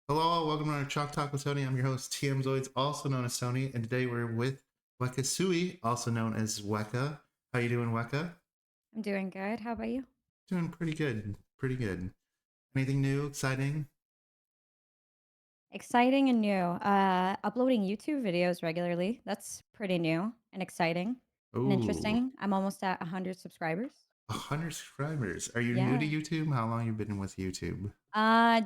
Hello, welcome to our Chalk Talk with Tony. I'm your host, Tmzoids, also known as Tony, and today we're with WekaSuwi, also known as Weka. How you doing, Weka? I'm doing good. How about you? Doing pretty good, pretty good. Anything new, exciting? Exciting and new. Uploading YouTube videos regularly. That's pretty new and exciting and Ooh, interesting. I'm almost at 100 subscribers. 100 subscribers. Are you new to Yeah. YouTube? How long you been with YouTube?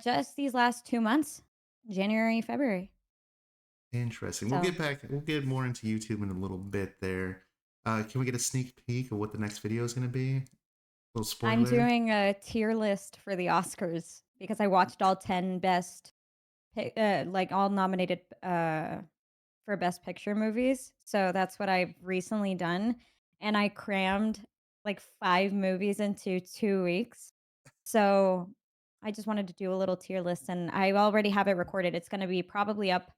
Just these last 2 months, January, February. Interesting. We'll So get back. We'll get more into YouTube in a little bit. There. Can we get a sneak peek of what the next video is going to be? A little I'm spoiler. doing a tier list for the Oscars because I watched all 10 best, like all nominated for Best Picture movies. So that's what I've recently done. And I crammed like 5 movies into 2 weeks. So I just wanted to do a little tier list and I already have it recorded. It's going to be probably up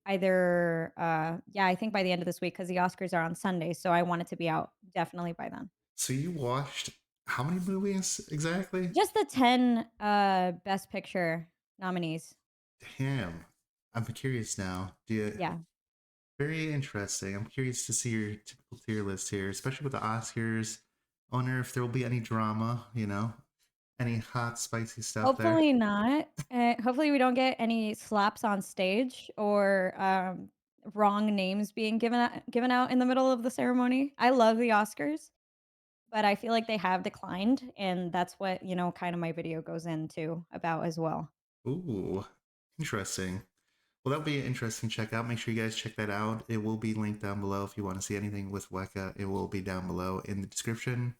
either, yeah, I think by the end of this week because the Oscars are on Sunday. So I want it to be out definitely by then. So you watched how many movies exactly? Just the 10 Best Picture nominees. Damn. I'm curious now. Do you Yeah. very interesting. I'm curious to see your typical tier list here, especially with the Oscars. I wonder if there will be any drama, any hot, spicy stuff there. Hopefully not. Hopefully we don't get any slaps on stage or, wrong names being given out in the middle of the ceremony. I love the Oscars, but I feel like they have declined, and that's what, kind of my video goes into about as well. Ooh, interesting. Well, that'll be an interesting check out. Make sure you guys check that out. It will be linked down below if you want to see anything with Weka. It will be down below in the description.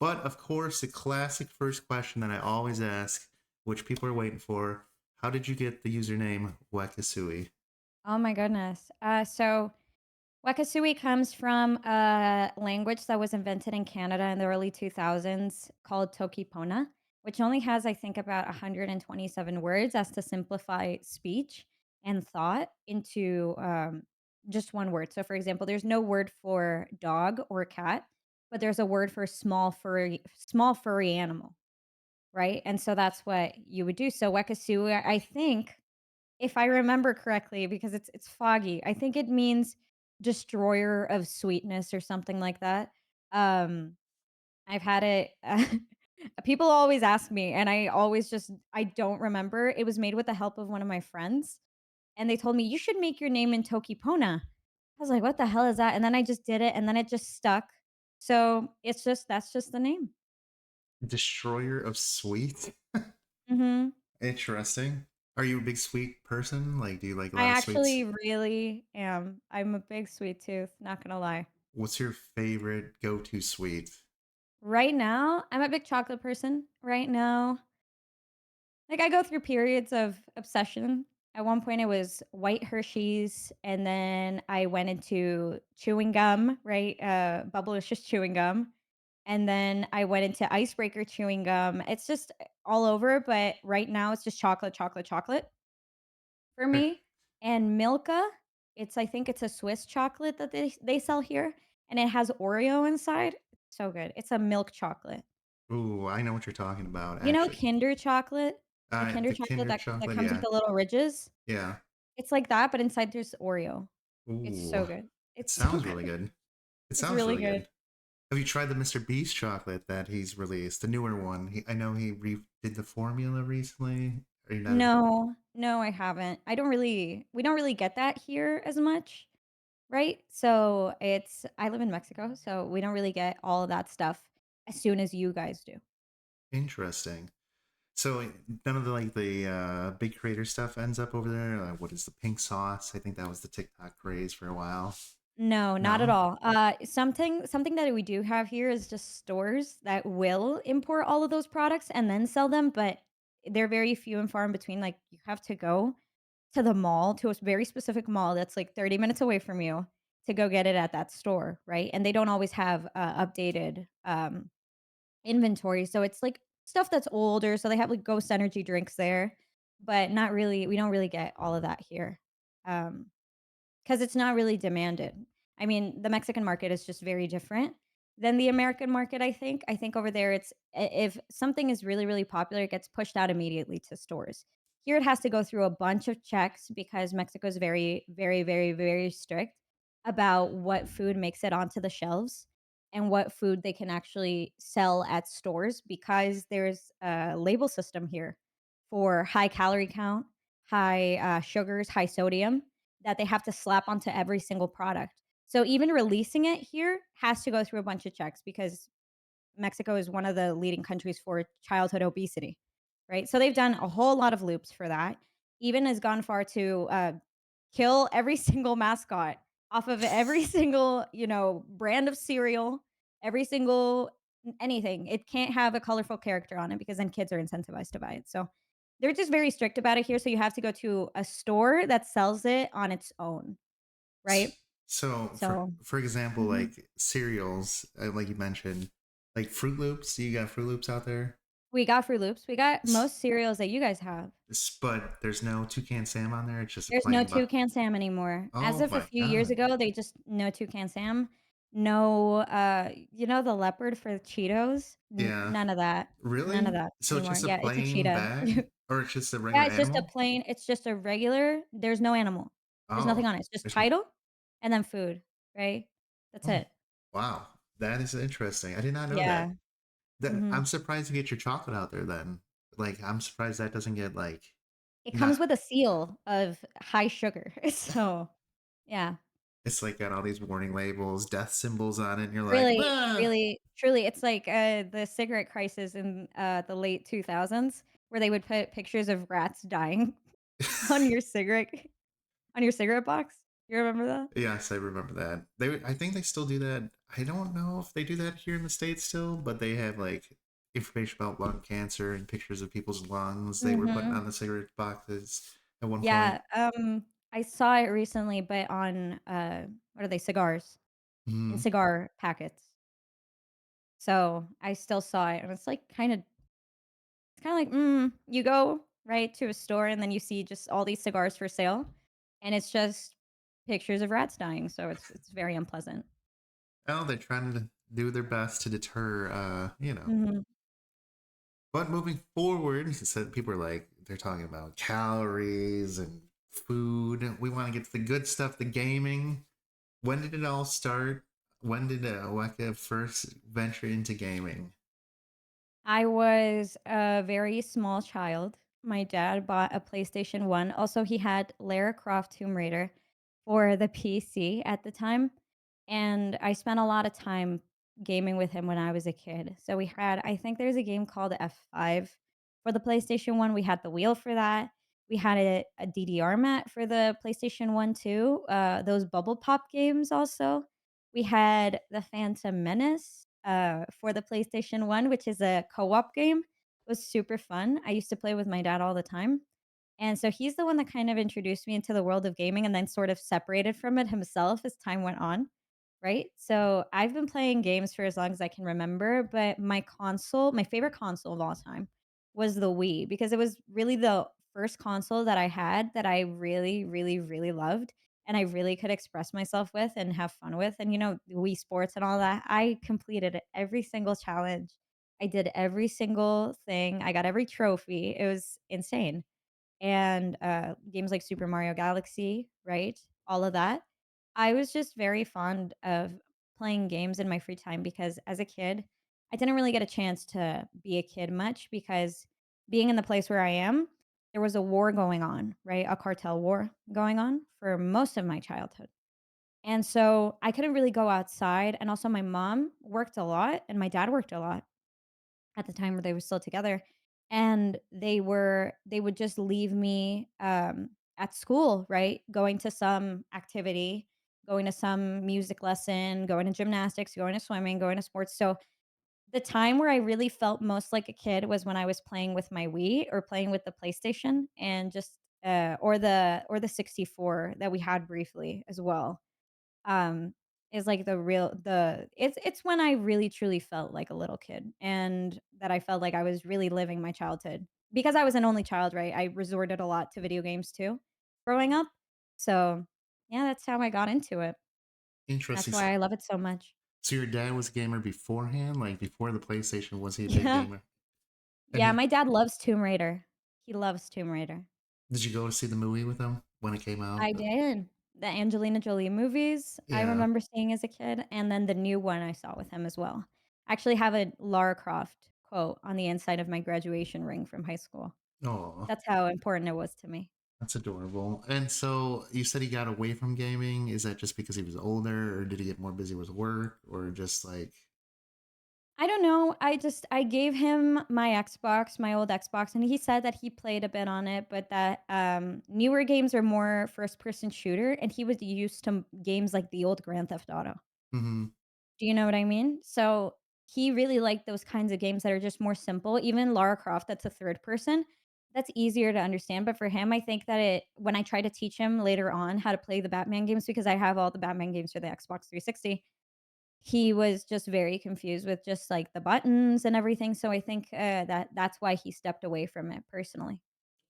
But of course, the classic first question that I always ask, which people are waiting for, how did you get the username WekaSuwi? Oh my goodness. So WekaSuwi comes from a language that was invented in Canada in the early 2000s called Tokipona, which only has, I think, about 127 words as to simplify speech and thought into just one word. So, for example, there's no word for dog or cat, but there's a word for small furry animal, right? And so that's what you would do. So, WekaSuwi, I think, if I remember correctly, because it's foggy, I think it means destroyer of sweetness or something like that. Um, I've had it people always ask me and I don't remember. It was made with the help of one of my friends, and they told me, "You should make your name in Tokipona." I was like, "What the hell is that?" And then I just did it, and then it just stuck. So, that's just the name. Destroyer of sweet? Mhm. Interesting. Are you a big sweet person? Like, do you like a I lot of actually sweets? really am. I'm a big sweet tooth, not gonna lie. What's your favorite go-to sweet? Right now, I'm a big chocolate person. Right now, like, I go through periods of obsession. At one point, it was white Hershey's, and then I went into chewing gum, right? Bubblicious chewing gum. And then I went into icebreaker chewing gum. It's just all over, but right now it's just chocolate, chocolate, chocolate for Eh, me. And Milka, I think it's a Swiss chocolate that they sell here, and it has Oreo inside. It's so good. It's a milk chocolate. Ooh, I know what you're talking about, You know actually. Kinder chocolate? The Kinder The chocolate Kinder that chocolate, comes with yeah. the little ridges? Yeah. It's like that, but inside there's Oreo. It's Ooh, so good. it It's so sounds really good. good. It It's sounds really really good. good. Have you tried the Mr. Beast chocolate that he's released, the newer one? I know he did the formula recently. Are you not? No, no, I haven't. We don't really get that here as much, right? So, I live in Mexico, so we don't really get all of that stuff as soon as you guys do. Interesting. So none of the big creator stuff ends up over there. What is the pink sauce? I think that was the TikTok craze for a while. No, not at No, all. Something that we do have here is just stores that will import all of those products and then sell them, but they're very few and far in between. Like, you have to go to the mall, to a very specific mall that's like 30 minutes away from you to go get it at that store, right? And they don't always have updated inventory. So it's like stuff that's older. So they have like Ghost Energy drinks there, but not really. We don't really get all of that here. Um, 'Cause it's not really demanded. I mean, the Mexican market is just very different than the American market, I think. I think over there, it's I if something is really, really popular, it gets pushed out immediately to stores. Here it has to go through a bunch of checks because Mexico is very, very, very, very strict about what food makes it onto the shelves and what food they can actually sell at stores because there's a label system here for high calorie count, high sugars, high sodium that they have to slap onto every single product. So even releasing it here has to go through a bunch of checks because Mexico is one of the leading countries for childhood obesity, right? So they've done a whole lot of loops for that. Even has gone far to kill every single mascot off of every single, brand of cereal, every single anything. It can't have a colorful character on it because then kids are incentivized to buy it. So they're just very strict about it here. So you have to go to a store that sells it on its own, right? So So for example, mhm. like cereals, like you mentioned, like Fruit Loops. You got Fruit Loops out there, We got Fruit Loops. We got S- most cereals that you guys have. but there's no Toucan Sam on there. It's just a There's no plain but. toucan Sam anymore. As Oh of a my few years god! ago, they just no toucan Sam, no, the leopard for Cheetos? Yeah, None of that. None of really? that So it's anymore. just a Yeah, it's a plain cheetah. bag, or it's just a Yeah, regular animal? it's just a regular there's no animal. There's nothing Oh, on it. It's just there's title and then food, right? That's oh it. wow, that is interesting. I did not know that. Yeah. That Mhm. I'm surprised you get your chocolate out there then. Like, I'm surprised that doesn't get, like, It not comes with a seal of high sugar. So, yeah. it's, like, got all these warning labels, death symbols on it, and you're like, Really, "Ah!" really, truly, it's like, the cigarette crisis in, the late 2000s where they would put pictures of rats dying on your cigarette box. You remember that? Yes, I remember that. I think they still do that. I don't know if they do that here in the States still, but they have, like, information about lung cancer and pictures of people's lungs they were putting Mhm. on the cigarette boxes at one point. Yeah, I saw it recently, but on, what are they? Cigars, in Mhm. cigar packets. So, I still saw it, and it's kinda like, you go, right, to a store, and then you see just all these cigars for sale, and it's just pictures of rats dying, so it's very unpleasant. Well, they're trying to do their best to deter, Mhm. But moving forward, so people are like, they're talking about calories and food. We want to get to the good stuff, the gaming. When did it all start? When did Weka first venture into gaming? I was a very small child. My dad bought a PlayStation 1. Also, he had Lara Croft Tomb Raider for the PC at the time, and I spent a lot of time gaming with him when I was a kid. So we had I think there's a game called F5 for the PlayStation 1. We had the wheel for that. We had a DDR mat for the PlayStation 1 too, those bubble pop games also. We had the Phantom Menace, for the PlayStation 1, which is a co-op game. It was super fun. I used to play with my dad all the time. And so he's the one that kind of introduced me into the world of gaming and then sort of separated from it himself as time went on, right? So I've been playing games for as long as I can remember, but my favorite console of all time was the Wii because it was really the first console that I had that I really, really, really loved and I really could express myself with and have fun with. And Wii Sports and all that. I completed every single challenge. I did every single thing. I got every trophy. It was insane and, games like Super Mario Galaxy, right? All of that. I was just very fond of playing games in my free time because as a kid, I didn't really get a chance to be a kid much because being in the place where I am, there was a war going on, right? A cartel war going on for most of my childhood. And so I couldn't really go outside. And also, my mom worked a lot and my dad worked a lot at the time where they were still together, and they would just leave me, at school, right? Going to some activity, going to some music lesson, going to gymnastics, going to swimming, going to sports, so the time where I really felt most like a kid was when I was playing with my Wii or playing with the PlayStation and just, or the 64 that we had briefly as well um, is like it's when I really truly felt like a little kid and that I felt like I was really living my childhood. Because I was an only child, right? I resorted a lot to video games too growing up. So, yeah, that's how I got into it. That's Interesting. why I love it so much. So your dad was a gamer beforehand, like before the PlayStation. Was he a big Yeah. gamer? And Yeah, my dad loves Tomb Raider. He loves Tomb Raider. Did you go to see the movie with him when it came out? I did. The Angelina Jolie movies, I Yeah. remember seeing as a kid, and then the new one I saw with him as well. I actually have a Lara Croft quote on the inside of my graduation ring from high school. Oh, That's how important it was to me. that's adorable. And so you said he got away from gaming. Is that just because he was older, or did he get more busy with work, or just like, I don't know, I gave him my Xbox, my old Xbox, and he said that he played a bit on it, but that, newer games are more first person shooter, and he was used to games like the old Grand Theft Auto. mm-hmm, Do you know what I mean? So, he really liked those kinds of games that are just more simple. Even Lara Croft, that's a third person, that's easier to understand, but for him, I think that it when I tried to teach him later on how to play the Batman games, because I have all the Batman games for the Xbox 360, he was just very confused with just, like, the buttons and everything, so I think, that's why he stepped away from it personally.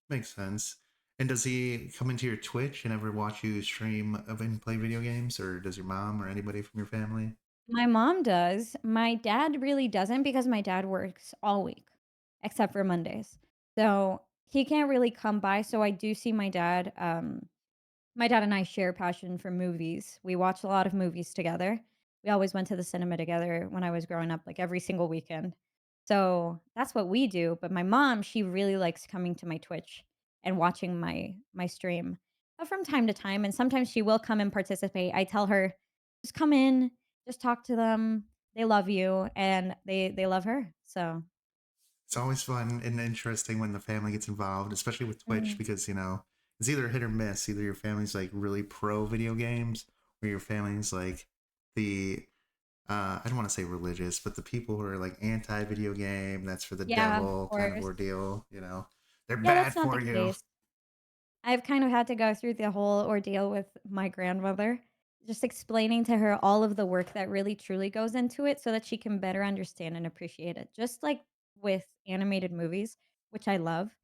makes sense. And does he come into your Twitch and ever watch you stream and play video games, or does your mom or anybody from your family? My mom does. My dad really doesn't because my dad works all week, except for Mondays. So, he can't really come by, so I do see my dad and I share passion for movies. We watch a lot of movies together. We always went to the cinema together when I was growing up, like, every single weekend. So, that's what we do, but my mom, she really likes coming to my Twitch and watching my stream, from time to time, and sometimes she will come and participate. I tell her, "Just come in, just talk to them. They love you, and they love her." So, It's always fun and interesting when the family gets involved, especially with Twitch, mhm. because it's either hit or miss. Either your family's like really pro video games, or your family's like the I don't want to say religious, but the people who are like anti video game, that's for the Yeah, of devil kind of course. ordeal. They're Yeah, bad that's not the for you. case. I've kind of had to go through the whole ordeal with my grandmother, just explaining to her all of the work that really truly goes into it so that she can better understand and appreciate it. Just like with animated movies, which I love,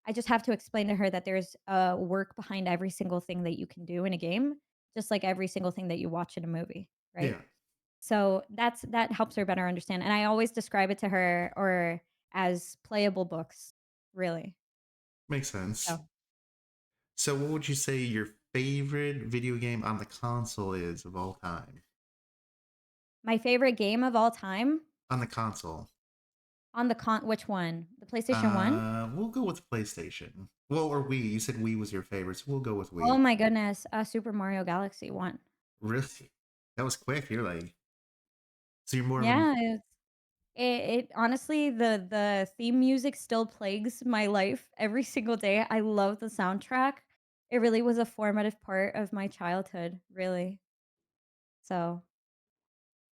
I just have to explain to her that there's work behind every single thing that you can do in a game, just like every single thing that you watch in a movie, right? Yeah, So that helps her better understand. And I always describe it to her or as playable books, really. makes sense. So So, what would you say your favorite video game on the console is of all time? my favorite game of all time On the console. on the which one? The PlayStation 1? We'll go with PlayStation. Well, or Wii. You said Wii was your favorite, so we'll go with Oh Wii. my goodness, Super Mario Galaxy 1. Really? That was quick. You're like, so you're more of an Yeah, it honestly, the theme music still plagues my life every single day. I love the soundtrack. It really was a formative part of my childhood, really. So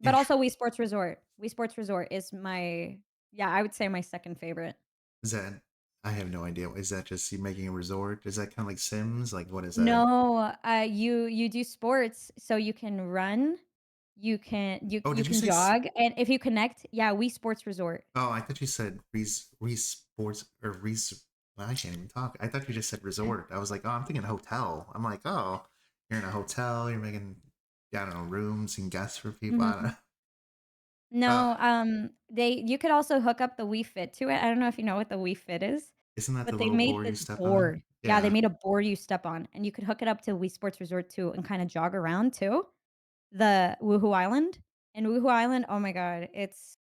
but intro. also Wii Sports Resort. Wii Sports Resort is my yeah, I would say my 2nd favorite. Is that? I have no idea. Is that just you making a resort? Is that kind of like Sims? Like, what is that? No, you do sports, so you can run, Oh, you did you can say? jog, and if you connect yeah, Wii Sports Resort. Oh, I thought you said sports or Well, I can't even talk. I thought you just said resort. I was like, oh, I'm thinking hotel. I'm like, oh, you're in a hotel. You're making, I don't know, rooms and guests for people. I don't Mhm. know. Uh, No, they you could also hook up the Wii Fit to it. I don't know if you know what the Wii Fit is, isn't that the but they little made board you this step on? board. Yeah, they Yeah. made a board you step on, and you could hook it up to Wii Sports Resort too and kinda jog around too, the Woohoo Island. And Woohoo Island, oh my god, it's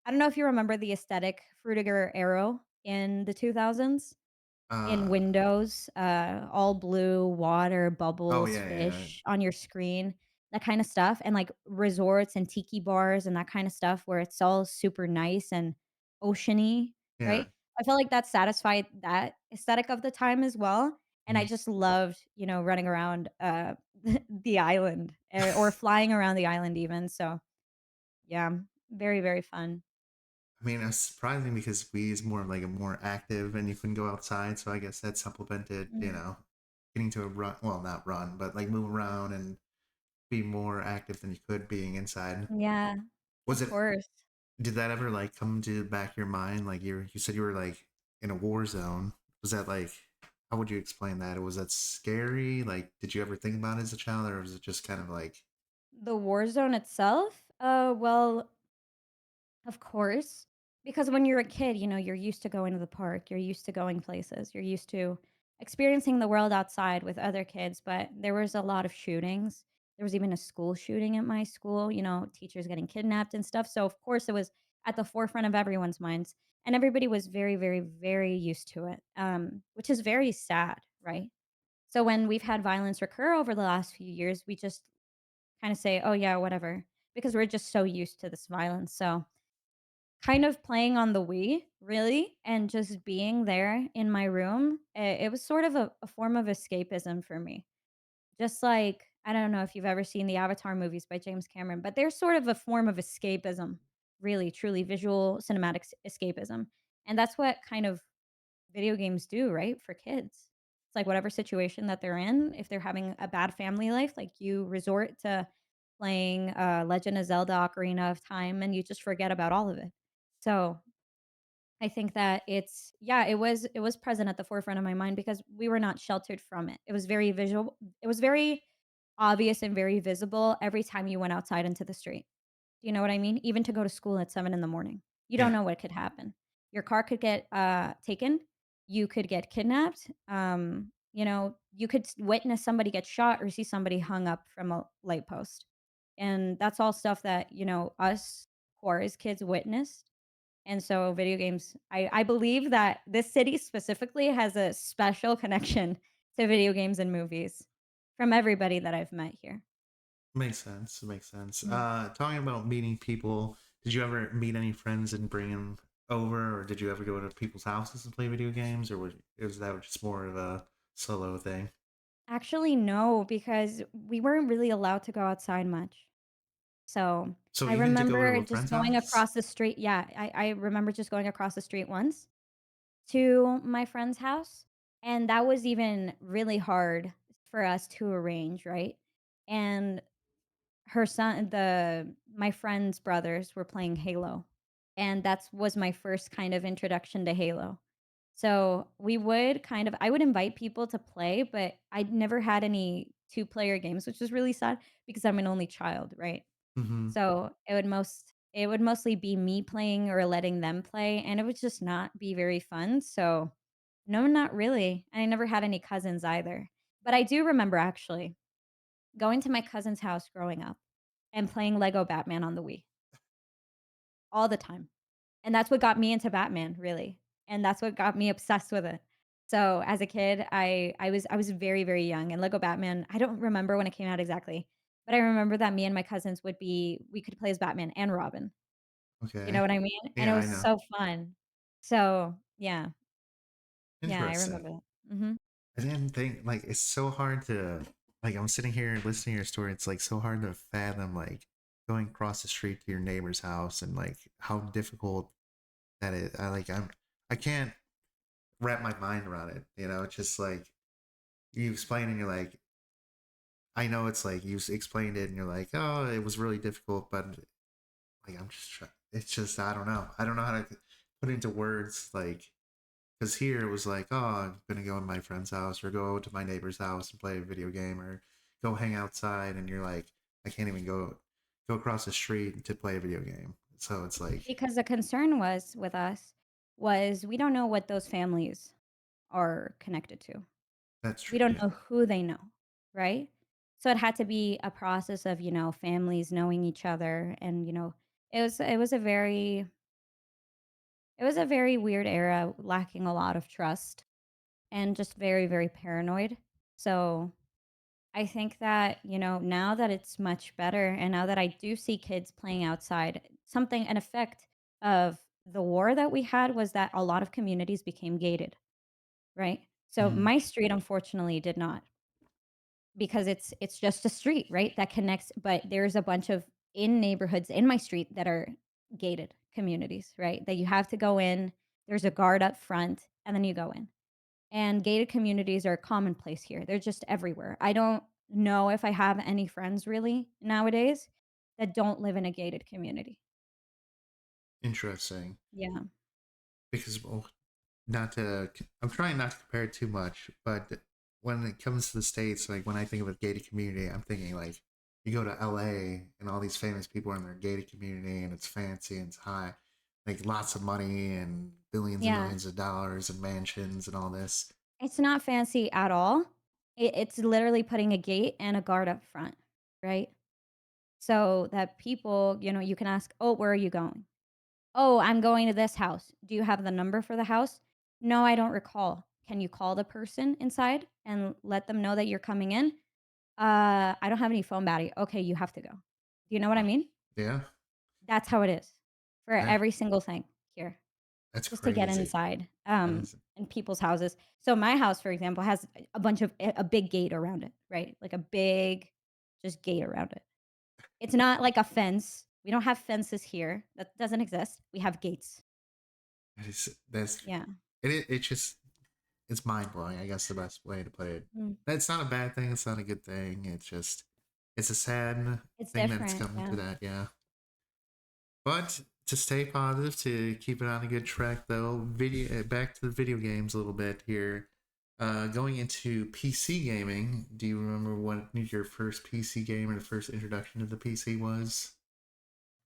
I don't know if you remember the aesthetic Fruitiger Arrow in the 2000s? In Uh. Windows, all blue, water, Oh bubbles, yeah, yeah, fish on your screen, that kinda stuff, and, like, resorts and tiki bars and that kinda stuff where it's all super nice and oceany, yeah. right? I feel like that satisfied that aesthetic of the time as well, and I Yeah. just loved, running around, the island, or flying around the island even, so, yeah, very, very fun. I mean, it's surprising because Wii is more of like a more active, and you can go outside. So I guess that supplemented, Mm. getting to a run. Well, not run, but like move around and be more active than you could being inside. Yeah, Was of it? course. Did that ever like come to the back of your mind? Like you said you were like in a war zone. Was that like? How would you explain that? Was that scary? Like, did you ever think about it as a child, or was it just kind of like, The war zone itself? Well, of course, because when you're a kid, you're used to going to the park, you're used to going places, you're used to experiencing the world outside with other kids, but there was a lot of shootings. There was even a school shooting at my school, teachers getting kidnapped and stuff. So, of course, it was at the forefront of everyone's minds. And everybody was very, very, very used to it, which is very sad, right? So, when we've had violence recur over the last few years, we just kind of say, oh, yeah, whatever, because we're just so used to this violence. So, kind of playing on the Wii, really, and just being there in my room, it was sort of a form of escapism for me. Just like, I don't know if you've ever seen the Avatar movies by James Cameron, but they're sort of a form of escapism, really, truly visual cinematic escapism. And that's what kind of video games do, right, for kids. It's like whatever situation that they're in, if they're having a bad family life, like you resort to playing Legend of Zelda Ocarina of Time and you just forget about all of it. So I think that yeah, it was present at the forefront of my mind because we were not sheltered from it. It was very visual. It was very obvious and very visible every time you went outside into the street. Do you know what I mean? Even to go to school at 7 in the morning. You don't Yeah. know what could happen. Your car could get, taken. You could get kidnapped. You could witness somebody get shot or see somebody hung up from a light post. And that's all stuff that, us poor as kids witnessed. And so video games, I believe that this city specifically has a special connection to video games and movies from everybody that I've met here. Makes sense. Makes sense. Mhm. Talking about meeting people, did you ever meet any friends and bring them over, or did you ever go to people's houses and play video games, or was that just more of a solo thing? Actually, no, because we weren't really allowed to go outside much. So, So I even to go to remember a just friend's going house? across the street yeah, I remember just going across the street once to my friend's house, and that was even really hard for us to arrange, right? And her son my friend's brothers were playing Halo, and that's was my first kind of introduction to Halo. So, I would invite people to play, but I'd never had any two-player games, which is really sad because I'm an only child, right? Mm-hmm. So, it would mostly be me playing or letting them play, and it would just not be very fun, so no, not really. I never had any cousins either. But I do remember actually going to my cousin's house growing up and playing Lego Batman on the Wii all the time. And that's what got me into Batman, really. And that's what got me obsessed with it. So as a kid, I was very, very young and Lego Batman, I don't remember when it came out exactly, but I remember that me and my cousins we could play as Batman and Robin. You know Okay. what I mean? And it Yeah, I was know. so fun. So, yeah. Yeah, I Interesting. remember that. Mhm. I didn't think like it's so hard to like I'm sitting here listening to your story. It's like so hard to fathom like going across the street to your neighbor's house and like how difficult that is. I can't wrap my mind around it. You know, it's just like you explain and you're like, I know it's like you explained it and you're like, oh, it was really difficult, but like I'm just trying. It's just I don't know. I don't know how to put into words like because here it was like, oh, I'm gonna go to my friend's house or go to my neighbor's house and play a video game or go hang outside, and you're like, I can't even go across the street to play a video game. So it's like Because the concern was with us was we don't know what those families are connected to. that's We true. don't Yeah, know who they know, right? So it had to be a process of, families knowing each other and, it was a very weird era lacking a lot of trust and just very, very paranoid. So I think that, now that it's much better and now that I do see kids playing outside, an effect of the war that we had was that a lot of communities became gated, right? So hmm my street unfortunately did not because it's just a street, right? That connects, but there's a bunch of in neighborhoods in my street that are gated communities, right? That you have to go in, there's a guard up front, and then you go in. And gated communities are commonplace here. They're just everywhere. I don't know if I have any friends really nowadays that don't live in a gated community. interesting. Yeah. Because well, not to I'm trying not to compare it too much, but when it comes to the states, like when I think of a gated community, I'm thinking like you go to LA and all these famous people are in their gated community and it's fancy and it's high, like lots of money and billions and Yeah. millions of dollars and mansions and all this. It's not fancy at all. It's literally putting a gate and a guard up front, right? So that people, you can ask, "Oh, where are you going?" "Oh, I'm going to this house." "Do you have the number for the house?" "No, I don't recall." "Can you call the person inside and let them know that you're coming in?" I don't have any phone battery." "Okay, you have to go." Do you know what I Wow. mean? Yeah, That's how it is for that every single thing here, that's just to get crazy. inside, That is in people's houses. So my house, for example, has a bunch of a big gate around it, right? Like a big just gate around it. It's not like a fence. We don't have fences here. That doesn't exist. We have gates. that's Yeah. it just it's mind blowing, I guess the best way to put it. Mm. It's not a bad thing, it's not a good thing. It's just it's a sad It's thing that it's different, come to yeah. that, yeah. But to stay positive, to keep it on a good track though, video back to the video games a little bit here. Going into PC gaming, do you remember what your first PC game or the first introduction to the PC was?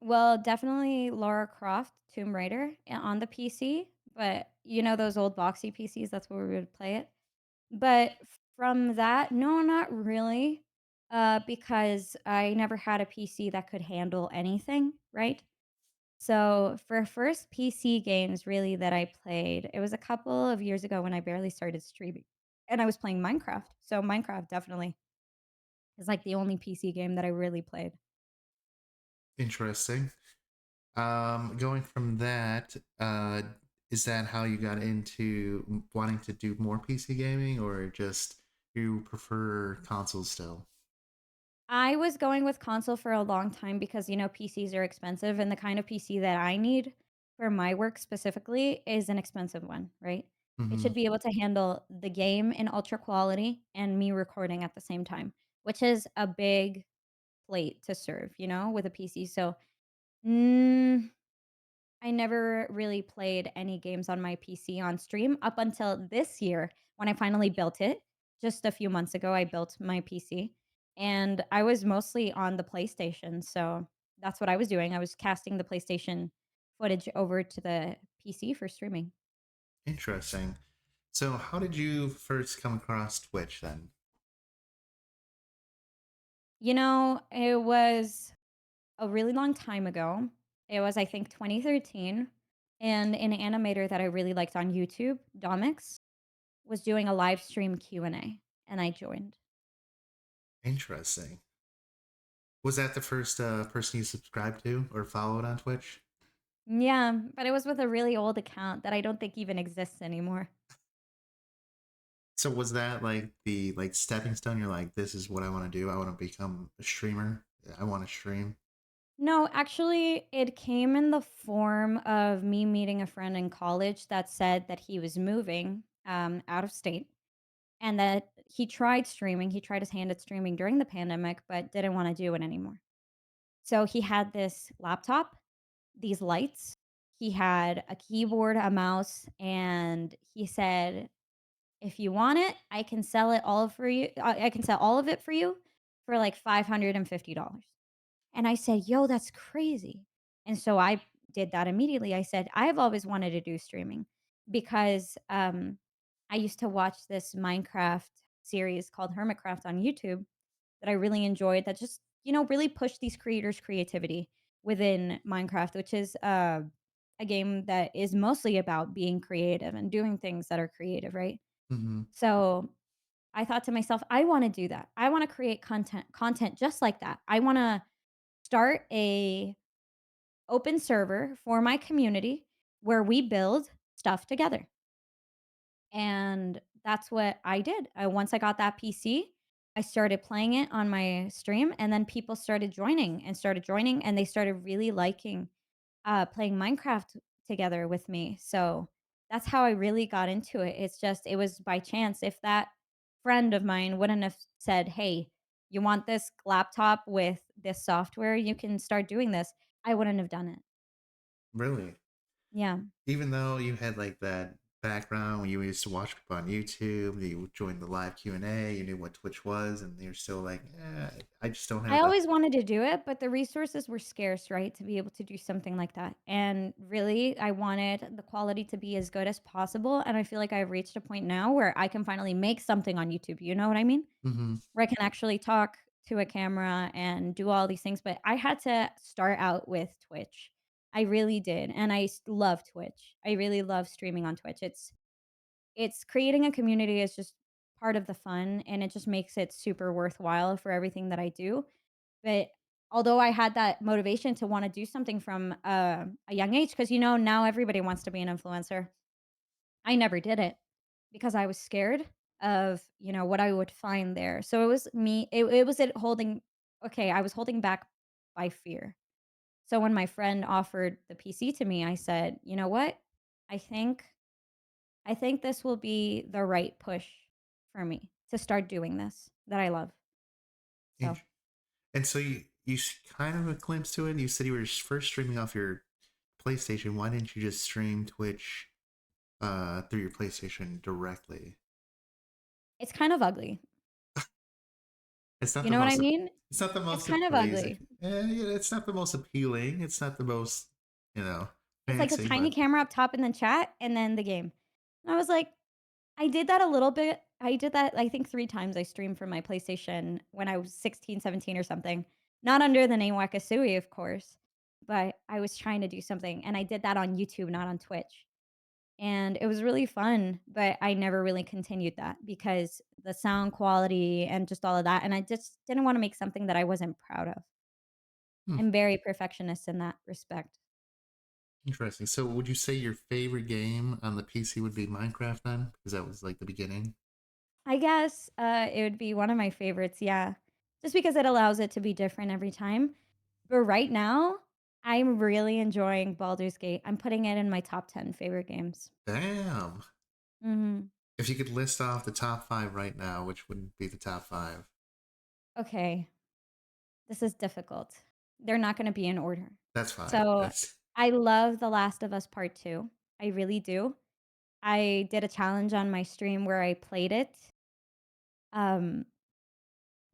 Well, definitely Lara Croft, Tomb Raider on the PC, but those old boxy PCs, that's where we would play it. But from that, no, not really, because I never had a PC that could handle anything, right? So for first PC games really that I played, it was a couple of years ago when I barely started streaming, and I was playing Minecraft. So Minecraft definitely is like the only PC game that I really played. Interesting. Going from that, is that how you got into wanting to do more PC gaming, or just you prefer consoles still? I was going with console for a long time because, PCs are expensive, and the kind of PC that I need for my work specifically is an expensive one, right? It Mm-hmm. should be able to handle the game in ultra quality and me recording at the same time, which is a big plate to serve, with a PC. So, mm, I never really played any games on my PC on stream up until this year when I finally built it. Just a few months ago, I built my PC and I was mostly on the PlayStation. So that's what I was doing. I was casting the PlayStation footage over to the PC for streaming. Interesting. So, how did you first come across Twitch then? It was a really long time ago. It was, I think, 2013. And an animator that I really liked on YouTube, Domix, was doing a live stream Q&A, and I joined. Interesting. Was that the first person you subscribed to or followed on Twitch? Yeah, but it was with a really old account that I don't think even exists anymore. So was that like the stepping stone? You're like, this is what I want to do. I want to become a streamer. I want to stream. No, actually, it came in the form of me meeting a friend in college that said that he was moving out of state and that he tried streaming. He tried his hand at streaming during the pandemic, but didn't want to do it anymore. So he had this laptop, these lights, he had a keyboard, a mouse, and he said, "If you want it, I can sell it all for you. I can sell all of it for you for like $550." And I said, "Yo, that's crazy." And so I did that immediately. I said, "I've always wanted to do streaming because I used to watch this Minecraft series called Hermitcraft on YouTube that I really enjoyed that just, really pushed these creators' creativity within Minecraft, which is a game that is mostly about being creative and doing things that are creative, right?" Mm-hmm. So I thought to myself, I want to do that. I want to create content just like that. I want to start a open server for my community where we build stuff together. And that's what I did. Once I got that PC, I started playing it on my stream, and then people started joining, and they started really liking playing Minecraft together with me. So that's how I really got into it. It was by chance. If that friend of mine wouldn't have said, "Hey, you want this laptop with this software? You can start doing this," I wouldn't have done it. Really? Yeah. Even though you had like that background when you used to watch people on YouTube, you joined the live Q&A, you knew what Twitch was, and you're still like, I just don't I have the. always wanted to do it, but the resources were scarce, right, to be able to do something like that. And really, I wanted the quality to be as good as possible. And I feel like I've reached a point now where I can finally make something on YouTube. You know what I mean? Hmm. Where I can actually talk to a camera and do all these things. But I had to start out with Twitch. I really did. And love Twitch. I really love streaming on Twitch. It's creating a community is just part of the fun and it just makes it super worthwhile for everything that I do. But although I had that motivation to wanna do something from, a young age, because now everybody wants to be an influencer. I never did it because I was scared of, what I would find there. So it was me it was it holding okay, I was holding back by fear. So when my friend offered the PC to me, I said, "You know what? I think I think this will be the right push for me to start doing this that I love." So And so kind of a glimpse to it. You said you were first streaming off your PlayStation. Why didn't you just stream Twitch through your PlayStation directly? it's kind of ugly. It's not You the know what I most. mean? It's not the It's most kind of amazing. ugly. Yeah, it's not the most appealing. It's not the most, you know, It's like a fancy. tiny But camera up top in the chat and then the game. And I was like, I did that a little bit. I did that, I think 3 times I streamed from my PlayStation when I was 16, 17 or something. Not under the name WekaSuwi, of course, but I was trying to do something, and I did that on YouTube, not on Twitch. And it was really fun, but I never really continued that because the sound quality and just all of that, and I just didn't wanna make something that I wasn't proud of. hmm, I'm very perfectionist in that respect. interesting. So, would you say your favorite game on the PC would be Minecraft then? Because that was like the beginning. I guess, it would be one of my favorites, yeah. Just because it allows it to be different every time. But right now, I'm really enjoying Baldur's Gate. I'm putting it in my top 10 favorite games. Damn. Mhm. If you could list off the top five right now, which would be the top five? Okay, this is difficult. They're not gonna be in order. That's fine. So, That's I love The Last of Us Part 2. I really do. I did a challenge on my stream where I played it, um,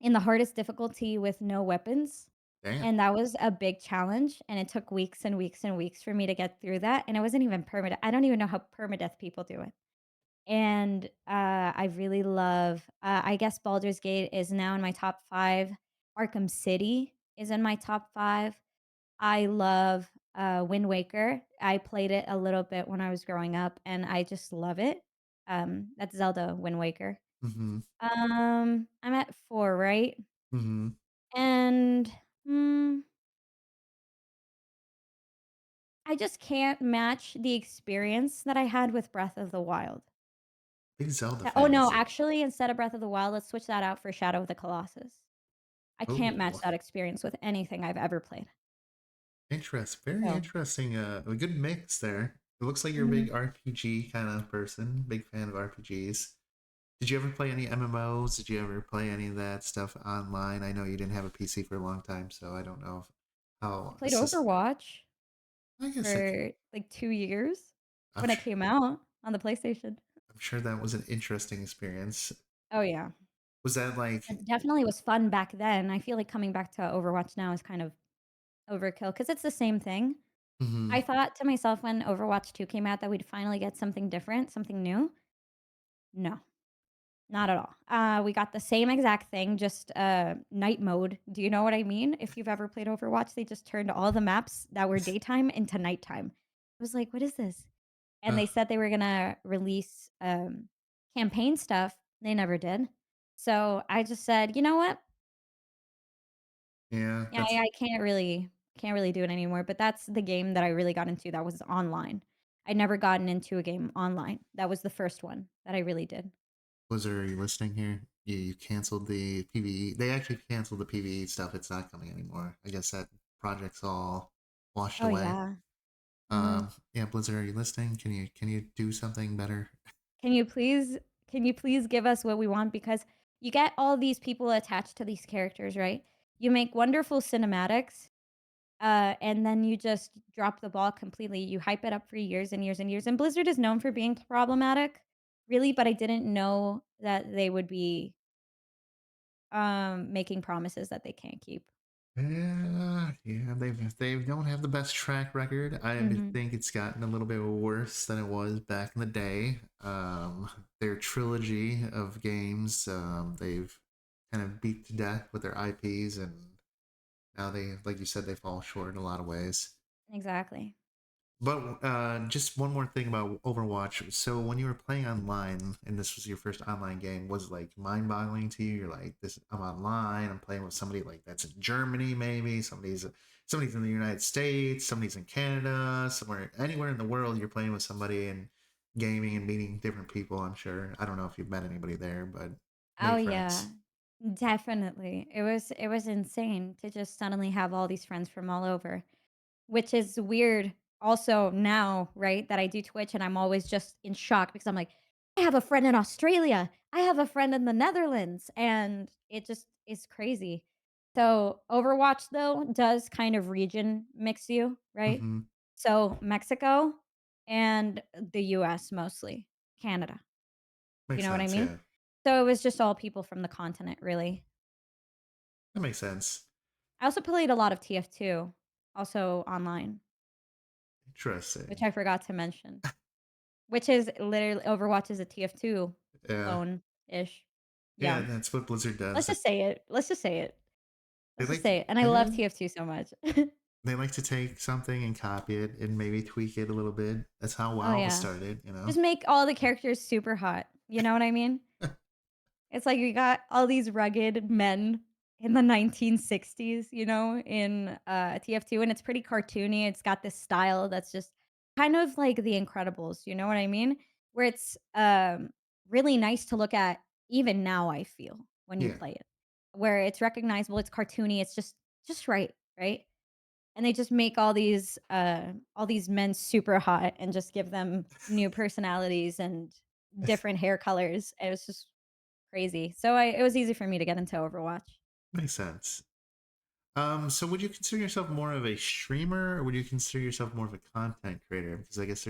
in the hardest difficulty with no weapons. damn. And that was a big challenge, and it took weeks and weeks and weeks for me to get through that, and it wasn't even permadeath. I don't even know how permadeath people do it. And, I really love, I guess Baldur's Gate is now in my top 5. Arkham City is in my top 5. I love, Wind Waker. I played it a little bit when I was growing up, and I just love it. That's Zelda Wind Waker. Mm-hmm. I'm at 4, right? Mm-hmm. And, mm I just can't match the experience that I had with Breath of the Wild. Big Zelda Oh, fan. no, actually, instead of Breath of the Wild, let's switch that out for Shadow of the Colossus. I can't match Oh, that experience with anything I've ever played. interesting. Very So interesting. A good mix there. It looks like you're a mhm. big RPG kind of person. Big fan of RPGs. Did you ever play any MMOs? Did you ever play any of that stuff online? I know you didn't have a PC for a long time, so I don't know I how played this is. Overwatch I guess for, like, 2 years I'm when it sure, came out on the PlayStation. I'm sure that was an interesting experience. Oh, yeah. Was that like? It definitely was fun back then. I feel like coming back to Overwatch now is kind of overkill because it's the same thing. Hmm. I thought to myself when Overwatch 2 came out that we'd finally get something different, something new. No, not at all. We got the same exact thing, just, night mode. Do you know what I mean? If you've ever played Overwatch, they just turned all the maps that were daytime into nighttime. I was like, "What is this?" And Uh, they said they were gonna release, campaign stuff. They never did. So I just said, "You know what? yeah, Yeah, that's. I can't really do it anymore." But that's the game that I really got into that was online. I'd never gotten into a game online. That was the first one that I really did. Blizzard, are you listening here? You canceled the PVE. They actually canceled the PVE stuff. It's not coming anymore. I guess that project's all washed Oh, away. yeah. Mhm. Yeah, Blizzard, are you listening? Can you do something better? Can you please can you please give us what we want? Because you get all these people attached to these characters, right? You make wonderful cinematics, and then you just drop the ball completely. You hype it up for years and years and years. And Blizzard is known for being problematic, really, but I didn't know that they would be making promises that they can't keep. Yeah, they don't have the best track record. I Hmm. think it's gotten a little bit worse than it was back in the day. Their trilogy of games, they've kind of beat to death with their IPs, and now they, like you said, they fall short in a lot of ways. Exactly. But just one more thing about Overwatch. So when you were playing online, and this was your first online game, was it, like, mind-boggling to you? You're like, "This, I'm online. I'm playing with somebody like that's in Germany, maybe somebody's in the United States, somebody's in Canada, somewhere, anywhere in the world. You're playing with somebody and gaming and meeting different people. I'm sure. I don't know if you've met anybody there, but Oh made yeah, friends. definitely. It was insane to just suddenly have all these friends from all over. Which is weird also now, right, that I do Twitch and I'm always just in shock because I'm like, "I have a friend in Australia. I have a friend in the Netherlands," and it just is crazy. So, Overwatch, though, does kind of region mix you, right? Mm-hmm. So, Mexico and the US mostly, Canada, you Makes know what I sense. mean? Yeah, So, it was just all people from the continent, really. that makes sense. I also played a lot of TF2, also online, which Interesting. I forgot to mention. Which is literally Overwatch is a TF2 Yeah, clone-ish. yeah. Yeah. That's what Blizzard Let's does. just say it. Let's just say it. They Let's just like, say it, and I love yeah. TF2 so much. They like to take something and copy it and maybe tweak it a little bit. That's how Oh, WoW was yeah. started, you know? Just make all the characters super hot, you know what I mean? It's like we got all these rugged men in the 1960s, in, TF2, and it's pretty cartoony. It's got this style that's just kind of like The Incredibles, you know what I mean? Where it's, really nice to look at even now, I feel, when you Yeah, play it. Where it's recognizable, it's cartoony, it's just right, right? And they just make all these men super hot and just give them new personalities and different hair colors, and it was just crazy. So it was easy for me to get into Overwatch. makes sense. So would you consider yourself more of a streamer, or would you consider yourself more of a content creator? Because I guess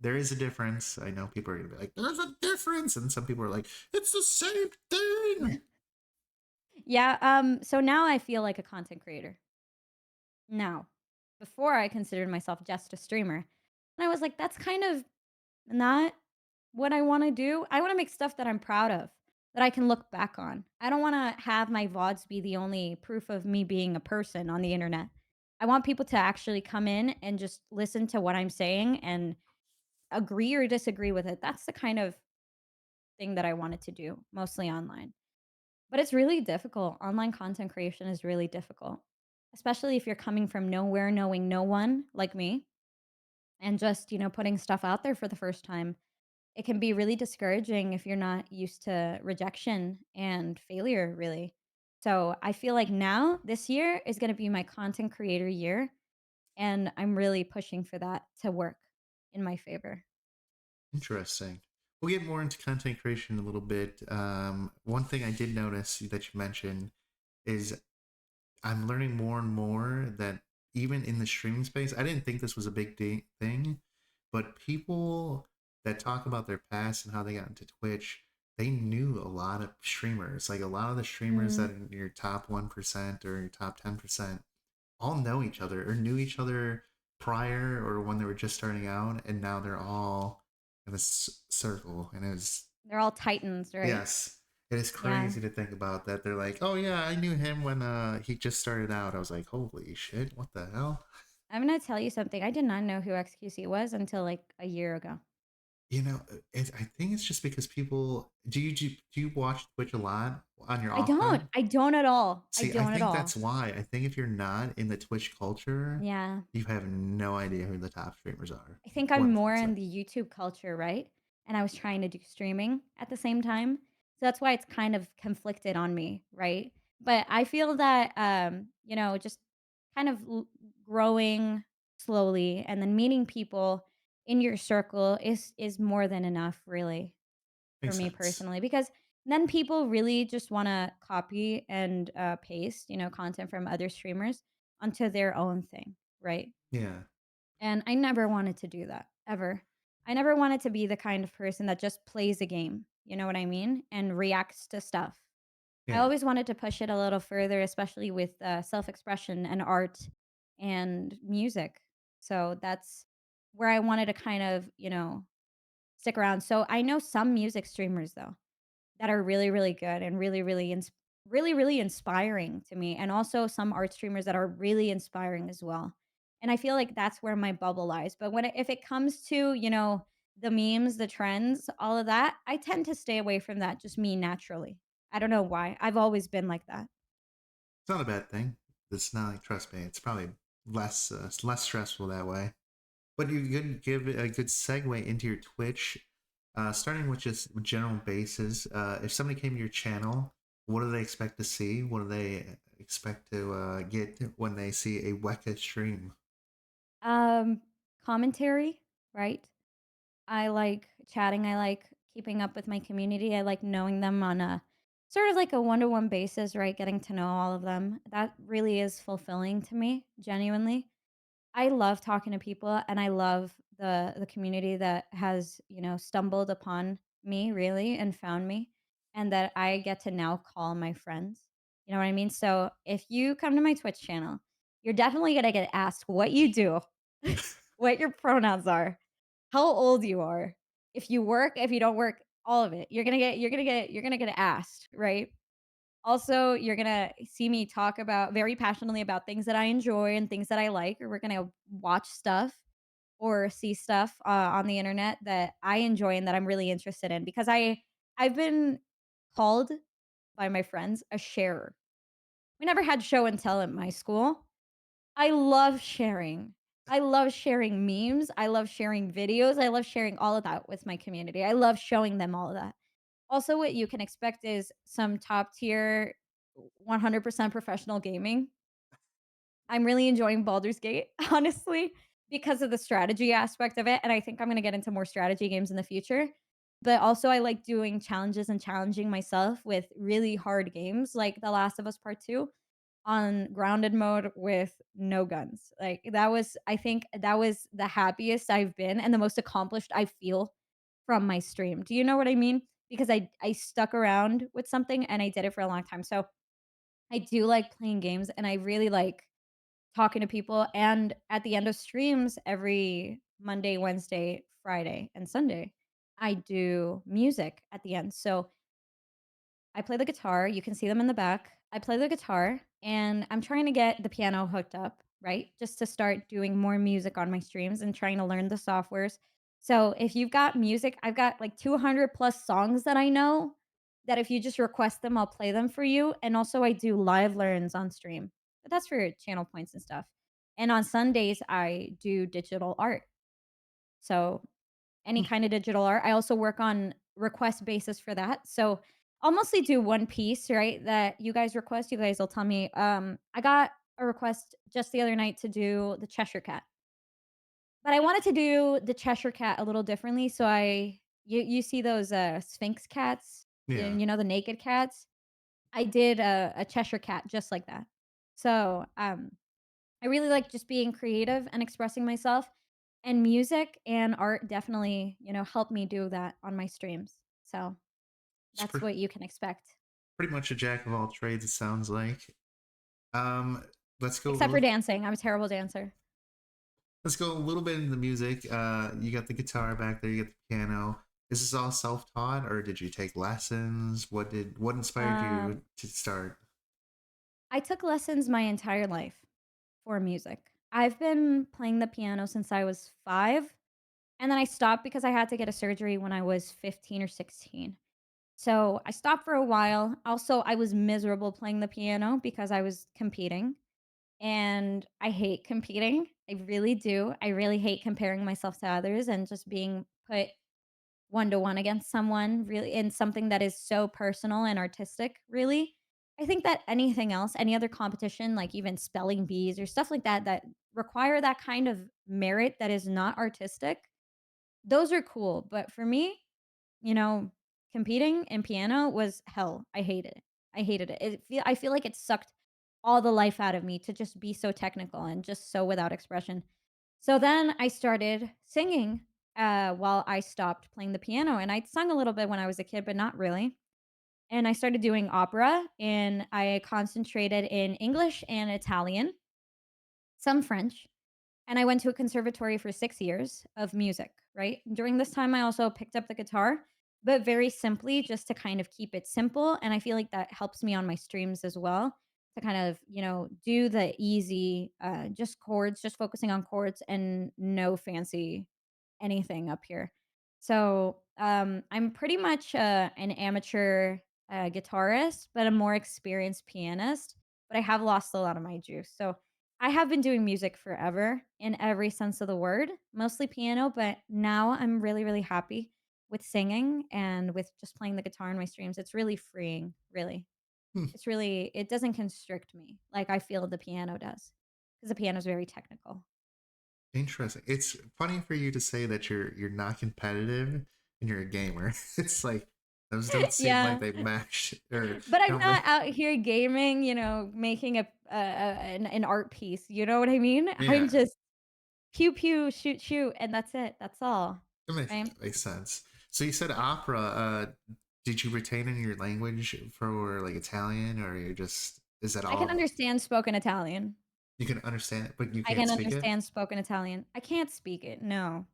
there is a difference. I know people are gonna be like, "There's a difference," and some people are like, "It's the same thing." Yeah, so now I feel like a content creator. Now. Before I considered myself just a streamer. And I was like, that's kind of not what I wanna do. I wanna make stuff that I'm proud of, that I can look back on. I don't wanna have my VODs be the only proof of me being a person on the internet. I want people to actually come in and just listen to what I'm saying and agree or disagree with it. That's the kind of thing that I wanted to do, mostly online. But it's really difficult. Online content creation is really difficult, especially if you're coming from nowhere, knowing no one like me, and just, putting stuff out there for the first time. It can be really discouraging if you're not used to rejection and failure, really. So I feel like now, this year is going to be my content creator year. And I'm really pushing for that to work in my favor. Interesting. We'll get more into content creation in a little bit. One thing I did notice that you mentioned is I'm learning more and more that even in the streaming space, I didn't think this was a thing, but people that talk about their past and how they got into Twitch, they knew a lot of streamers. Like, a lot of the streamers that Mm, are in your top 1% or your top 10% all know each other or knew each other prior or when they were just starting out, and now they're all in this circle. And it's, they're all titans, right? yes. It is Yeah. crazy to think about that. They're like, "Oh yeah, I knew him when he just started out." I was like, "Holy shit, what the hell?" I'm gonna tell you something. I did not know who XQC was until like a year ago. I think it's just because people do you watch Twitch a lot on your I off don't. time? I don't at all. I See, I don't at think all. that's why. I think if you're not in the Twitch culture, Yeah. you have no idea who the top streamers are. I think I'm more 100%. in the YouTube culture, right? And I was trying to do streaming at the same time. So that's why it's kind of conflicted on me, right? But I feel that just kind of growing slowly and then meeting people in your circle is more than enough, really, for Makes me sense. personally, because then people really just want to copy and paste, content from other streamers. onto their own thing, right? Yeah. And I never wanted to do that ever. I never wanted to be the kind of person that just plays a game, you know what I mean? And reacts to stuff. I Yeah. always wanted to push it a little further, especially with self expression and art and music. So that's where I wanted to kind of, stick around. So I know some music streamers though that are really, really good and really, really, really inspiring to me, and also some art streamers that are really inspiring as well. And I feel like that's where my bubble lies. But if it comes to the memes, the trends, all of that, I tend to stay away from that. Just me naturally. I don't know why. I've always been like that. It's not a bad thing. It's not like, trust me, it's probably less stressful that way. But you could give it a good segue into your Twitch, starting with just general basis. If somebody came to your channel, what do they expect to see? What do they expect to get when they see a WEKA stream? Um, Commentary, right? I like chatting. I like keeping up with my community. I like knowing them on a sort of like a one-to-one basis, right? Getting to know all of them. That really is fulfilling to me, genuinely. I love talking to people, and I love the community that has, stumbled upon me really and found me, and that I get to now call my friends. You know what I mean? So if you come to my Twitch channel, you're definitely gonna get asked what you do, what your pronouns are, how old you are, if you work, if you don't work, all of it. You're gonna get asked, right? Also, you're gonna see me talk about very passionately about things that I enjoy and things that I like, or we're gonna watch stuff or see stuff on the internet that I enjoy and that I'm really interested in because I've been called by my friends a sharer. We never had show and tell at my school. I love sharing. I love sharing memes. I love sharing videos. I love sharing all of that with my community. I love showing them all of that. Also, what you can expect is some top tier 100% professional gaming. I'm really enjoying Baldur's Gate, honestly, because of the strategy aspect of it, and I think I'm gonna get into more strategy games in the future. But also I like doing challenges and challenging myself with really hard games like The Last of Us Part 2 on grounded mode with no guns. Like, I think that was the happiest I've been and the most accomplished I feel from my stream. Do you know what I mean? Because I stuck around with something and I did it for a long time. So, I do like playing games and I really like talking to people, and at the end of streams every Monday, Wednesday, Friday, and Sunday, I do music at the end. So I play the guitar, you can see them in the back. I play the guitar, and I'm trying to get the piano hooked up, right? Just to start doing more music on my streams and trying to learn the softwares. So if you've got music, I've got like 200 plus songs that I know that if you just request them, I'll play them for you. And also, I do live learns on stream, but that's for channel points and stuff. And on Sundays, I do digital art. So any kind of digital art. I also work on request basis for that. So I'll mostly do one piece, right? That you guys request. You guys will tell me. I got a request just the other night to do the Cheshire Cat, but I wanted to do the Cheshire Cat a little differently. So you see those Sphinx cats, Yeah. the naked cats. I did a Cheshire Cat just like that. So I really like just being creative and expressing myself. And music and art definitely, help me do that on my streams. So It's that's what you can expect. pretty much a jack of all trades, it sounds like. Um, let's go a Except for little. dancing. I'm a terrible dancer. Let's go a little bit into the music. You got the guitar back there. You got the piano. Is this all self-taught, or did you take lessons? What inspired you Um, to start? I took lessons my entire life for music. I've been playing the piano since I was 5, and then I stopped because I had to get a surgery when I was 15 or 16. So I stopped for a while. Also, I was miserable playing the piano because I was competing. And I hate competing. I really do. I really hate comparing myself to others and just being put one to one against someone really in something that is so personal and artistic, really. I think that anything else, any other competition, like even spelling bees or stuff like that, that require that kind of merit that is not artistic, those are cool. But for me, you know, competing in piano was hell. I hated it. I hated it. I feel like it sucked all the life out of me to just be so technical and just so without expression. So then I started singing, while I stopped playing the piano, and I'd sung a little bit when I was a kid, but not really. And I started doing opera, and I concentrated in English and Italian, some French. And I went to a conservatory for 6 years of music, right? During this time, I also picked up the guitar, but very simply just to kind of keep it simple, and I feel like that helps me on my streams as well to kind of, do the easy, just chords, just focusing on chords and no fancy anything up here. So, I'm pretty much, an amateur, guitarist, but a more experienced pianist, but I have lost a lot of my juice. So I have been doing music forever in every sense of the word, mostly piano, but now I'm really, really happy with singing and with just playing the guitar in my streams. It's really freeing, really. Hmm, It doesn't constrict me like I feel the piano does because the piano is very technical. interesting. It's funny for you to say that you're not competitive and you're a gamer. It's like those don't seem like Yeah. they match or But I'm don't really. not out here gaming, making an art piece. You know what I mean? I'm Yeah, just pew pew, shoot shoot, and that's it. That's all. Right? that makes sense. So you said opera. Did you retain in your language for like Italian, or you just is that I can all understand spoken Italian. you can understand it, but you I can't can speak it? understand spoken Italian. I can't speak it, no,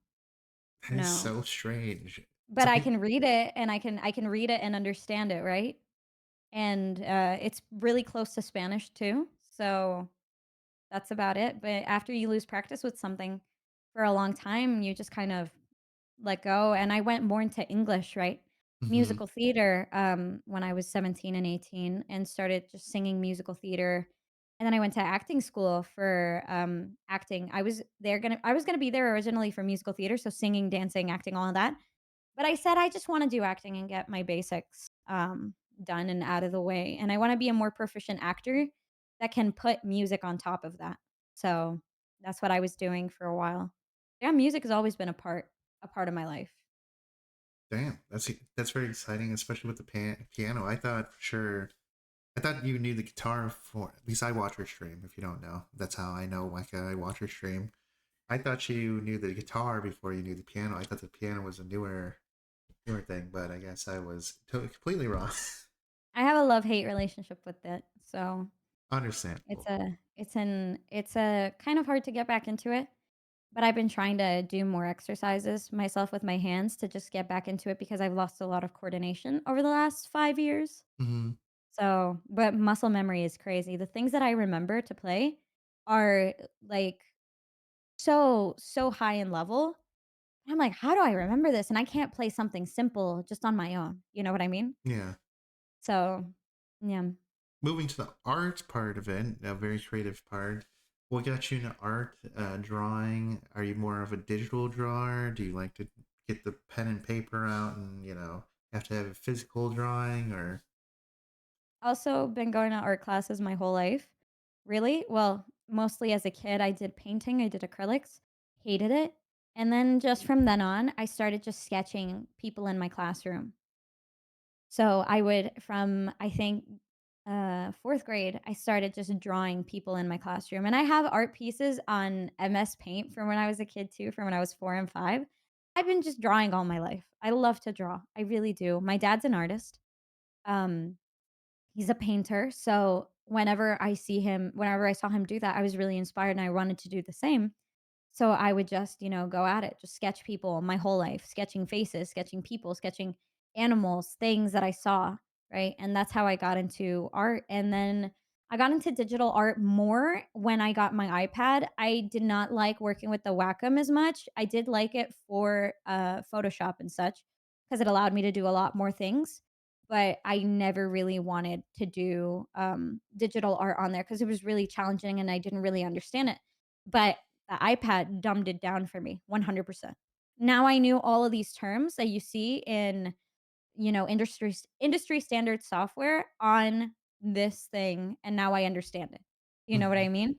That is no. so strange. But Some I people, can read it, and I can read it and understand it, right? And, it's really close to Spanish too, so that's about it, but after you lose practice with something for a long time, you just kind of let go, and I went more into English, right? hmm Musical theater, when I was 17 and 18 and started just singing musical theater, and then I went to acting school for, acting. I was gonna be there originally for musical theater, so singing, dancing, acting, all of that, but I said, "I just wanna do acting and get my basics, done and out of the way, and I wanna be a more proficient actor that can put music on top of that." So, that's what I was doing for a while. Yeah, music has always been a part of my life. damn, that's very exciting, especially with the piano. I thought for sure. I thought you knew the guitar for at least I watch her stream. If you don't know, that's how I know Weka. I watch her stream. I thought you knew the guitar before you knew the piano. I thought the piano was a newer thing, but I guess I was completely wrong. I have a love-hate relationship with it, so Understandable. it's a kind of hard to get back into it, but I've been trying to do more exercises myself with my hands to just get back into it because I've lost a lot of coordination over the last 5 years. hmm So, but muscle memory is crazy. The things that I remember to play are, like, so high in level. I'm like, "How do I remember this?" And I can't play something simple just on my own, you know what I mean? Yeah. So, yeah. Moving to the art part of it, a very creative part. What got you into art, drawing? Are you more of a digital drawer? Do you like to get the pen and paper out and have to have a physical drawing or? Also been going to art classes my whole life. Really? Well, mostly as a kid, I did painting, I did acrylics, hated it. And then just from then on, I started just sketching people in my classroom. So I would from I think, 4th grade, I started just drawing people in my classroom, and I have art pieces on MS Paint from when I was a kid too, from when I was 4 and 5. I've been just drawing all my life. I love to draw, I really do. My dad's an artist, um, he's a painter, so whenever I saw him do that, I was really inspired and I wanted to do the same. So I would just, go at it, just sketch people my whole life, sketching faces, sketching people, sketching animals, things that I saw, right? And that's how I got into art. And then I got into digital art more when I got my iPad. I did not like working with the Wacom as much. I did like it for Photoshop and such because it allowed me to do a lot more things. But I never really wanted to do digital art on there because it was really challenging and I didn't really understand it. But the iPad dumbed it down for me 100%. Now I knew all of these terms that you see in, industry standard software on this thing, and now I understand it. You know what Mhm. I mean?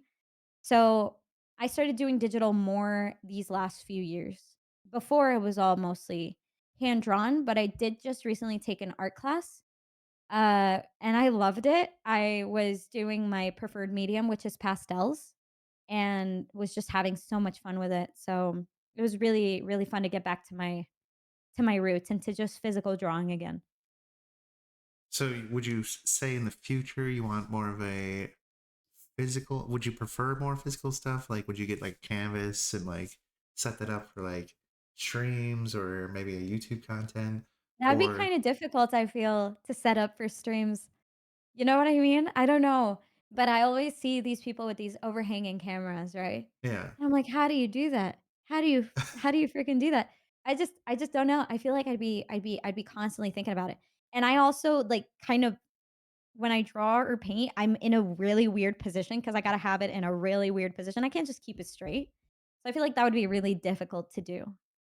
So, I started doing digital more these last few years. Before, it was all mostly hand drawn, but I did just recently take an art class, And I loved it. I was doing my preferred medium, which is pastels, and was just having so much fun with it. So it was really, really fun to get back to my roots and to just physical drawing again. So would you say in the future you want more of a physical? Would you prefer more physical stuff? Like, would you get like canvas and like set that up for like streams or maybe a YouTube content? That'd be Or kind of difficult, I feel, to set up for streams. You know what I mean? I don't know, but I always see these people with these overhanging cameras, right? yeah, And I'm like, "How do you do that? How do you freaking do that?" I just don't know. I feel like I'd be constantly thinking about it. And I also, like, kind of when I draw or paint, I'm in a really weird position because I gotta have it in a really weird position. I can't just keep it straight. So I feel like that would be really difficult to do.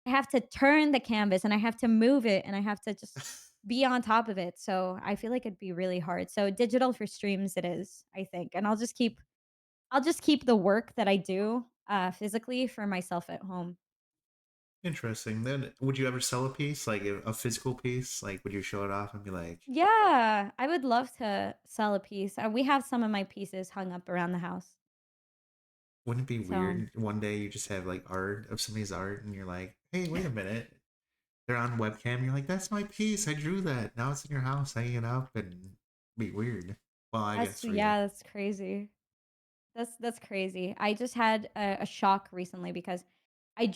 I have to turn the canvas and I have to move it and I have to just be on top of it. So I feel like it'd be really hard. So digital for streams it is, I think. And I'll just keep the work that I do physically for myself at home. interesting. Then would you ever sell a piece, like a physical piece? Like, would you show it off and be like, Yeah, I would love to sell a piece. We have some of my pieces hung up around the house. wouldn't it be So weird one day you just have like art of somebody's art and you're like, hey, wait a minute. They're on webcam. You're like, that's my piece. I drew that. Now it's in your house, hanging it up, and be weird. Well, I guess that's for you. yeah, that's crazy. That's crazy. I just had a shock recently because I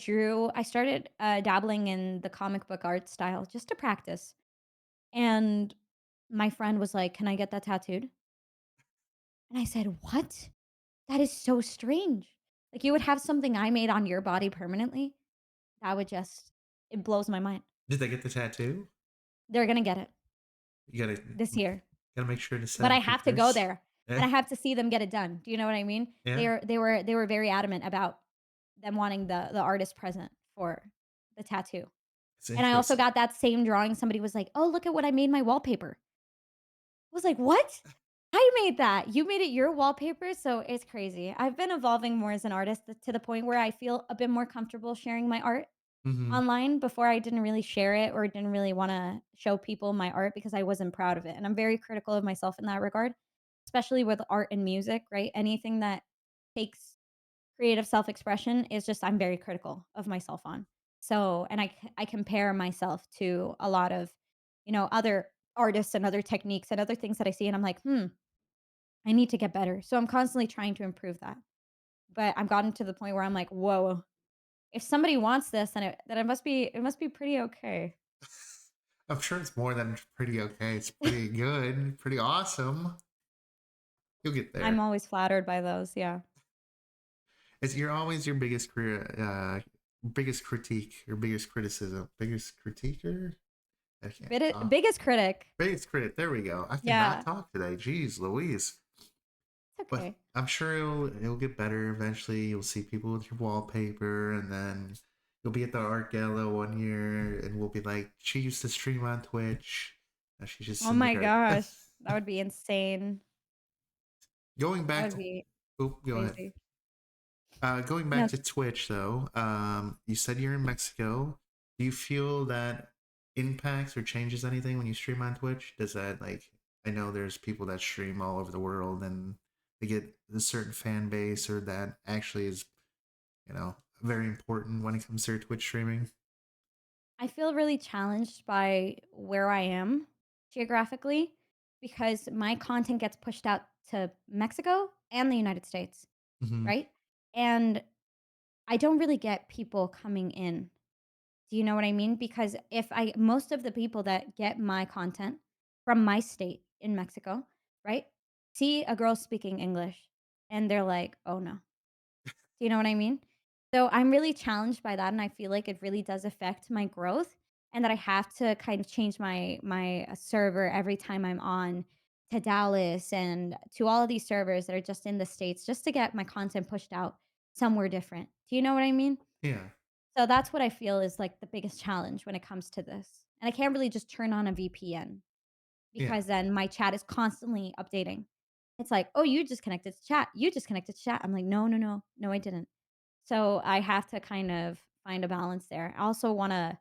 started dabbling in the comic book art style just to practice. And my friend was like, "Can I get that tattooed?" And I said, "What? That is so strange. Like you would have something I made on your body permanently? That would just it blows my mind." Did they get the tattoo? They're gonna get it You this year. gotta make sure to But I send have to go pictures. there, and Yeah, I have to see them get it done. Do you know what I mean? yeah. They were very adamant about them wanting the artist present for the tattoo. It's And I also interesting. got that same drawing, somebody was like, "Oh, look at what I made my wallpaper." I was like, "What? I made that. You made it your wallpaper?" So it's crazy. I've been evolving more as an artist to the point where I feel a bit more comfortable sharing my art Hmm. online. Before I didn't really share it or didn't really wanna show people my art because I wasn't proud of it, and I'm very critical of myself in that regard, especially with art and music, right? Anything that takes creative self-expression is just I'm very critical of myself on. So, and I compare myself to a lot of, other artists and other techniques and other things that I see, and I'm like, I need to get better." So I'm constantly trying to improve that. But I've gotten to the point where I'm like, "Whoa, if somebody wants this, then it must be pretty okay." I'm sure it's more than pretty okay. It's pretty good, pretty awesome. You'll get I'm there. always flattered by those, yeah. It's you're always your biggest career, biggest critique or biggest criticism, biggest critiquer. I can't talk. Biggest critic. Biggest critic. There we go. I cannot Yeah, talk today. Jeez, Louise. it's But okay. I'm sure it'll get better eventually. You'll see people with your wallpaper, and then you'll be at the art gala one year, and we'll be like, she used to stream on Twitch. Now she's just Oh in the my great. gosh, that would be insane. Going That back would to, be go ahead. crazy. Going No, back to Twitch though, you said you're in Mexico. Do you feel that impacts or changes anything when you stream on Twitch? Does that like I know there's people that stream all over the world and they get a certain fan base or that actually is, very important when it comes to Twitch streaming. I feel really challenged by where I am geographically because my content gets pushed out to Mexico and the United States, Hmm. right? And I don't really get people coming in. Do you know what I mean? Because if I most of the people that get my content from my state in Mexico, right, see a girl speaking English and they're like, "Oh no." Do you know what I mean? So I'm really challenged by that, and I feel like it really does affect my growth, and that I have to kind of change my server every time I'm on to Dallas and to all of these servers that are just in the States just to get my content pushed out somewhere different. Do you know what I mean? Yeah, So that's what I feel is like the biggest challenge when it comes to this. And I can't really just turn on a VPN yeah, because then my chat is constantly updating. It's like, "Oh, you just connected to chat. You just connected to chat." I'm like, "No, no, no. No, I didn't." So I have to kind of find a balance there. I also wanna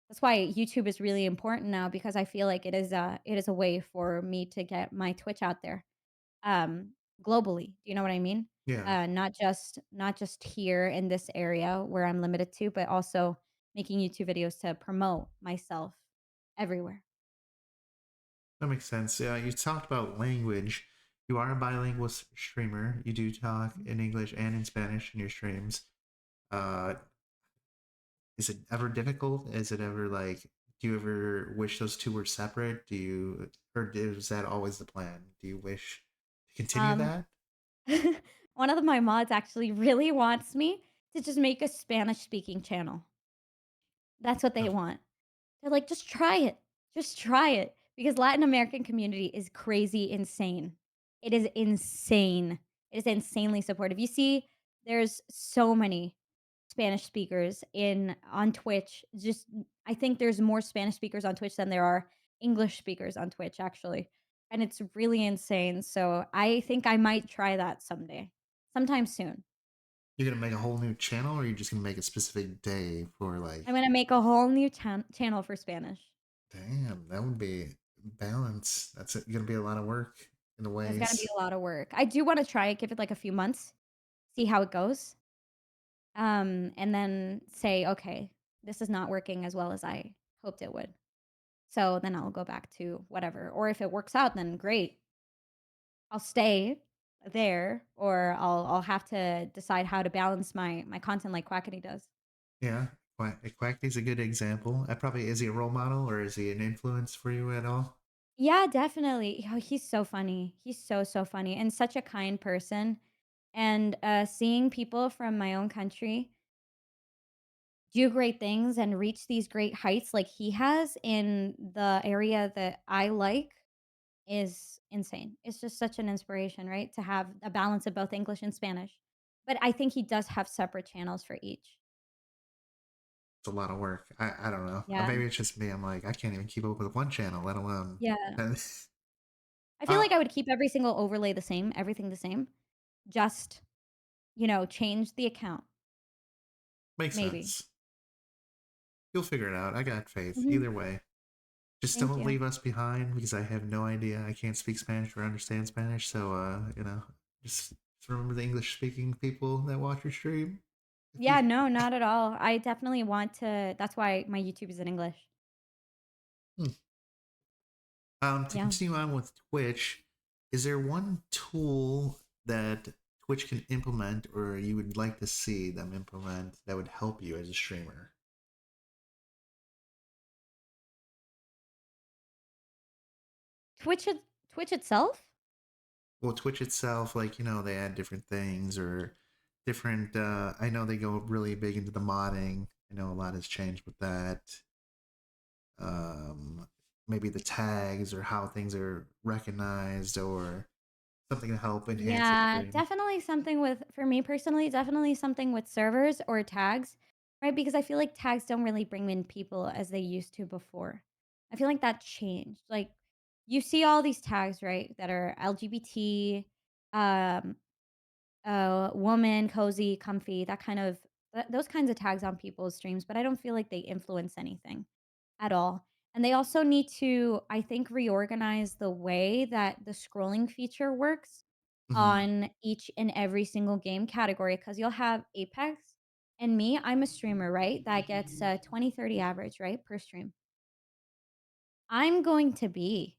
That's why YouTube is really important now because I feel like it is a way for me to get my Twitch out there, um, globally. Do you know what I mean? Yeah, Not just here in this area where I'm limited to, but also making YouTube videos to promote myself everywhere. that makes sense. Yeah, you talked about language. You are a bilingual streamer. You do talk in English and in Spanish in your streams. Uh, is it ever difficult? Is it ever like, do you ever wish those two were separate? Do you, or is that always the plan? Do you wish to continue Um, that? one of my mods actually really wants me to just make a Spanish speaking channel. That's what they No. want. They're like, "Just try it. Just try it." Because Latin American community is crazy insane. It is insane. It is insanely supportive. You see, there's so many Spanish speakers in on Twitch. Just I think there's more Spanish speakers on Twitch than there are English speakers on Twitch, actually. And it's really insane. So I think I might try that someday. Sometime soon. You're gonna make a whole new channel, or are you just gonna make a specific day for like? I'm gonna make a whole new channel for Spanish. Damn, that would be balance. That's gonna be a lot of work in the It's gonna be ways. a lot of work. I do wanna try it, give it, like, a few months, see how it goes, and then say, "Okay, this is not working as well as I hoped it would." So, then I'll go back to whatever, or if it works out, then great. I'll stay there, or I'll have to decide how to balance my content like Quackity does. Yeah, Quacky's a good example. Probably is he a role model or is he an influence for you at all? Yeah, definitely. Oh, he's so funny. He's so, so funny and such a kind person, and, seeing people from my own country do great things and reach these great heights like he has in the area that I like is insane. It's just such an inspiration, right? To have a balance of both English and Spanish. But I think he does have separate channels for each. It's a lot of work. I don't know. Yeah. Maybe it's just me. I'm like I can't even keep up with one channel, let alone. Yeah. I feel uh, like I would keep every single overlay the same, everything the same. Just, change the account, makes maybe. sense. You'll figure it out. I got faith. Mhm. Either way, just Thank don't you. leave us behind because I have no idea. I can't speak Spanish or understand Spanish. So just remember the English speaking people that watch your stream. If you Yeah, no, not at all. I definitely want to that's why my YouTube is in English. To Yeah. continue on with Twitch, is there one tool that Twitch can implement or you would like to see them implement that would help you as a streamer? Twitch Twitch itself? Well, Twitch itself, like, they add different things or different, I know they go really big into the modding. I know a lot has changed with that. Um, Maybe the tags or how things are recognized or something to help enhance the Yeah, stream. definitely something with for me personally, definitely something with servers or tags, right? Because I feel like tags don't really bring in people as they used to before. I feel like that changed. Like you see all these tags, right, that are LGBT, um, woman, cozy, comfy, that kind of those kinds of tags on people's streams, but I don't feel like they influence anything at all. And they also need to, I think, reorganize the way that the scrolling feature works Hmm. on each and every single game category because you'll have Apex and me, I'm a streamer, right? That gets 20, 30 average, right? Per stream. I'm going to be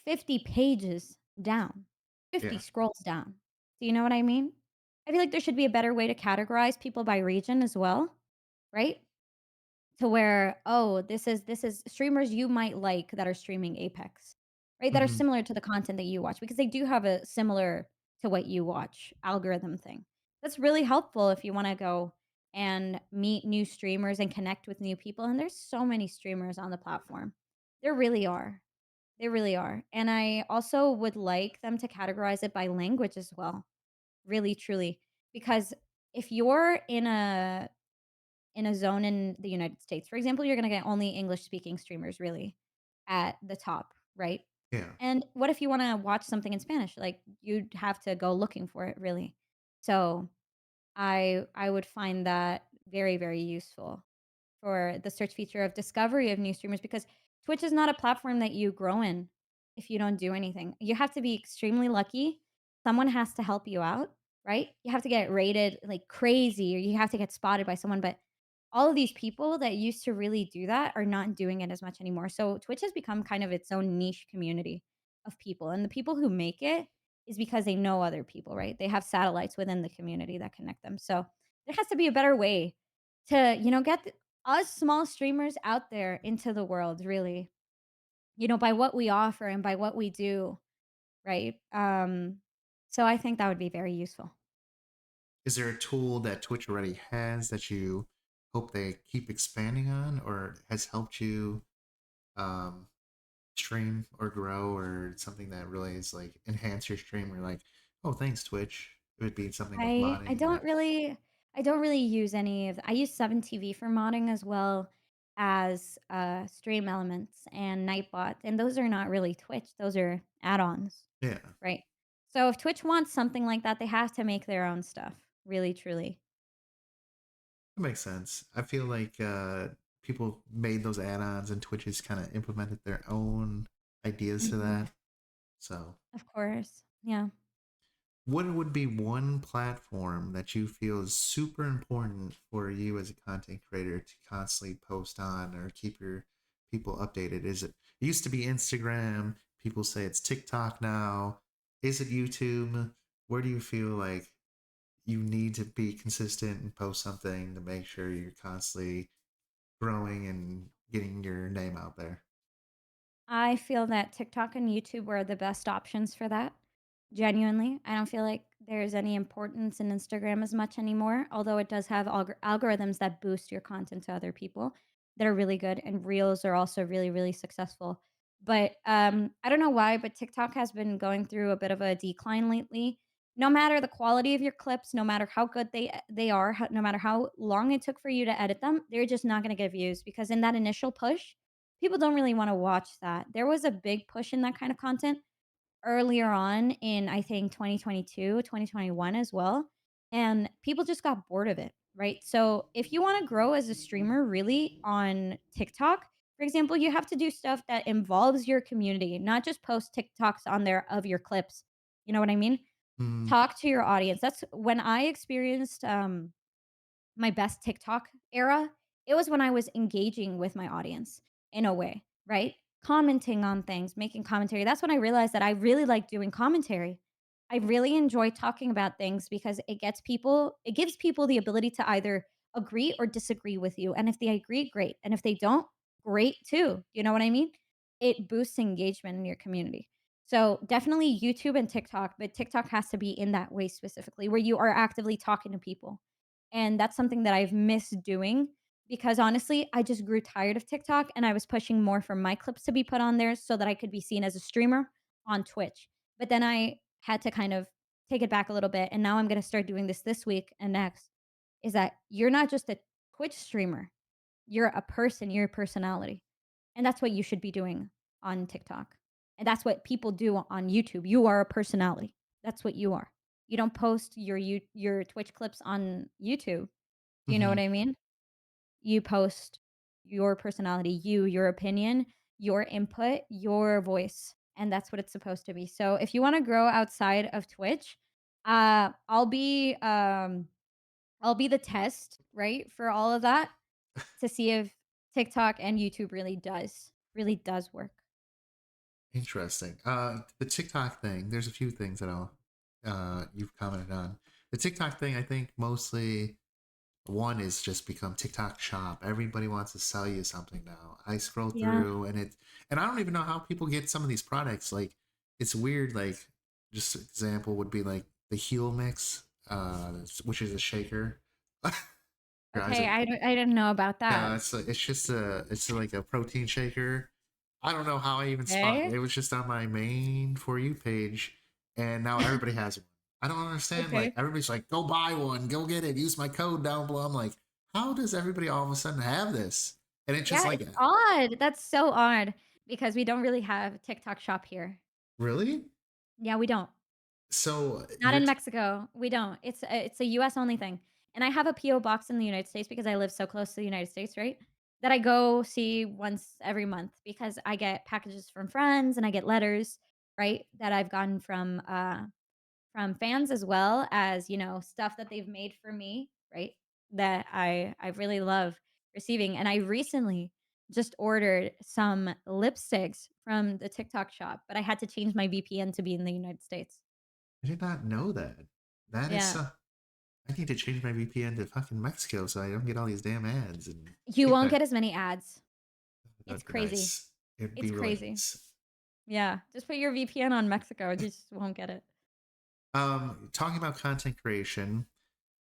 50 pages down, 50 Yeah. scrolls down. Do you know what I mean? I feel like there should be a better way to categorize people by region as well, right? To where, oh, this is streamers you might like that are streaming Apex, right? That are Hmm. similar to the content that you watch because they do have a similar to what you watch algorithm thing. That's really helpful if you wanna go and meet new streamers and connect with new people, and there's so many streamers on the platform. There really are. They really are, and I also would like them to categorize it by language as well, really, truly, because if you're in a zone in the United States. For example, you're gonna get only English speaking streamers really at the top, right? Yeah. And what if you wanna watch something in Spanish? Like, you'd have to go looking for it really. So, I would find that very, very useful for the search feature of discovery of new streamers because Twitch is not a platform that you grow in if you don't do anything. You have to be extremely lucky. Someone has to help you out, right? You have to get rated like crazy or you have to get spotted by someone, but all of these people that used to really do that are not doing it as much anymore. So Twitch has become kind of its own niche community of people. And the people who make it is because they know other people, right? They have satellites within the community that connect them. So there has to be a better way to, get us small streamers out there into the world, really, by what we offer and by what we do, right? So I think that would be very useful. Is there a tool that Twitch already has that you hope they keep expanding on, or has helped you um, stream or grow, or something that really is like enhance your stream? Or like, oh, thanks Twitch. It would be something with I modding that. don't really use any of I use 7TV for modding as well as, Stream Elements and Nightbot, and those are not really Twitch, those are add-ons, Yeah, right? So if Twitch wants something like that, they have to make their own stuff, really, truly. that makes sense. I feel like people made those add-ons and Twitch has kind of implemented their own ideas to Mhm. that. So, Of course. Yeah. what would be one platform that you feel is super important for you as a content creator to constantly post on or keep your people updated? It used to be Instagram, people say it's TikTok now. Is it YouTube? Where do you feel like you need to be consistent and post something to make sure you're constantly growing and getting your name out there? I feel that TikTok and YouTube are the best options for that. Genuinely, I don't feel like there's any importance in Instagram as much anymore, although it does have algorithms that boost your content to other people that are really good, and Reels are also really, really successful. But I don't know why, but TikTok has been going through a bit of a decline lately. No matter the quality of your clips, no matter how good they are, no matter how long it took for you to edit them, they're just not going to get views because in that initial push, people don't really wanna watch that. There was a big push in that kind of content earlier on in, I think, 2022, 2021 as well, and people just got bored of it, right? So, if you wanna grow as a streamer really on TikTok, for example, you have to do stuff that involves your community, not just post TikToks on there of your clips. You know what I mean? Mm, Talk to your audience. That's when I experienced, my best TikTok era, it was when I was engaging with my audience in a way, right? Commenting on things, making commentary. That's when I realized that I really like doing commentary. I really enjoy talking about things because it gives people the ability to either agree or disagree with you. And if they agree, great. And if they don't, great too. You know what I mean? It boosts engagement in your community. So definitely YouTube and TikTok, but TikTok has to be in that way specifically where you are actively talking to people and that's something that I've missed doing because honestly, I just grew tired of TikTok and I was pushing more for my clips to be put on there so that I could be seen as a streamer on Twitch. But then I had to kind of take it back a little bit. And now I'm going to start doing this week and next is that you're not just a Twitch streamer, you're a person, you're a personality. And that's what you should be doing on TikTok. And that's what people do on YouTube. You are a personality. That's what you are. You don't post your Twitch clips on YouTube. Do you know hmm what I mean? You post your personality, your opinion, your input, your voice, and that's what it's supposed to be. So if you wanna grow outside of Twitch, uh, I'll be, um, I'll be the test, right, for all of that to see if TikTok and YouTube really does work. Interesting. The TikTok thing. There's a few things that I'll you've commented on. The TikTok thing, I think mostly one is just become TikTok shop. Everybody wants to sell you something now. I scroll Yeah. through and I don't even know how people get some of these products. Like it's weird. Like just example would be like the heel mix, which is a shaker. Guys, Okay, I didn't know about that. yeah, it's just it's like a protein shaker. I don't know how I even spotted it. Okay. It was just on my main for you page, and now everybody has one. I don't understand. Like Okay. everybody's like, "Go buy one, go get it, use my code down below." I'm like, how does everybody all of a sudden have this? And it's just Yeah, like, it's odd. That's so odd because we don't really have TikTok shop here. really? Yeah, we don't. So Not in Mexico. We don't. It's a US only thing. And I have a PO box in the United States because I live so close to the United States, right? that I go see once every month because I get packages from friends and I get letters, right, that I've gotten from fans as well as, stuff that they've made for me, right, that I really love receiving, and I recently just ordered some lipsticks from the TikTok shop, but I had to change my VPN to be in the United States. I did not know that. That is Yeah. so. I need to change my VPN to fucking Mexico so I don't get all these damn ads. And You won't yeah, get as many ads. It's that'd be crazy. nice. It'd be It's really crazy. nice. Yeah, just put your VPN on Mexico, you just won't get it. Talking about content creation,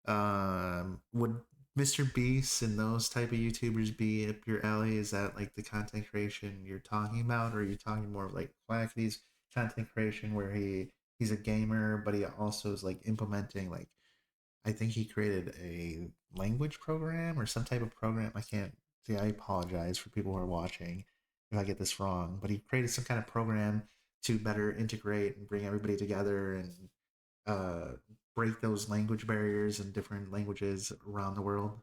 would Mr. Beast and those type of YouTubers be up your alley? Is that like the content creation you're talking about, or are you talking more of like Quackity's content creation where he's a gamer, but he also is like implementing like I think he created a language program or some type of program. I can't see. I apologize for people who are watching if I get this wrong, but he created some kind of program to better integrate and bring everybody together and uh, break those language barriers in different languages around the world.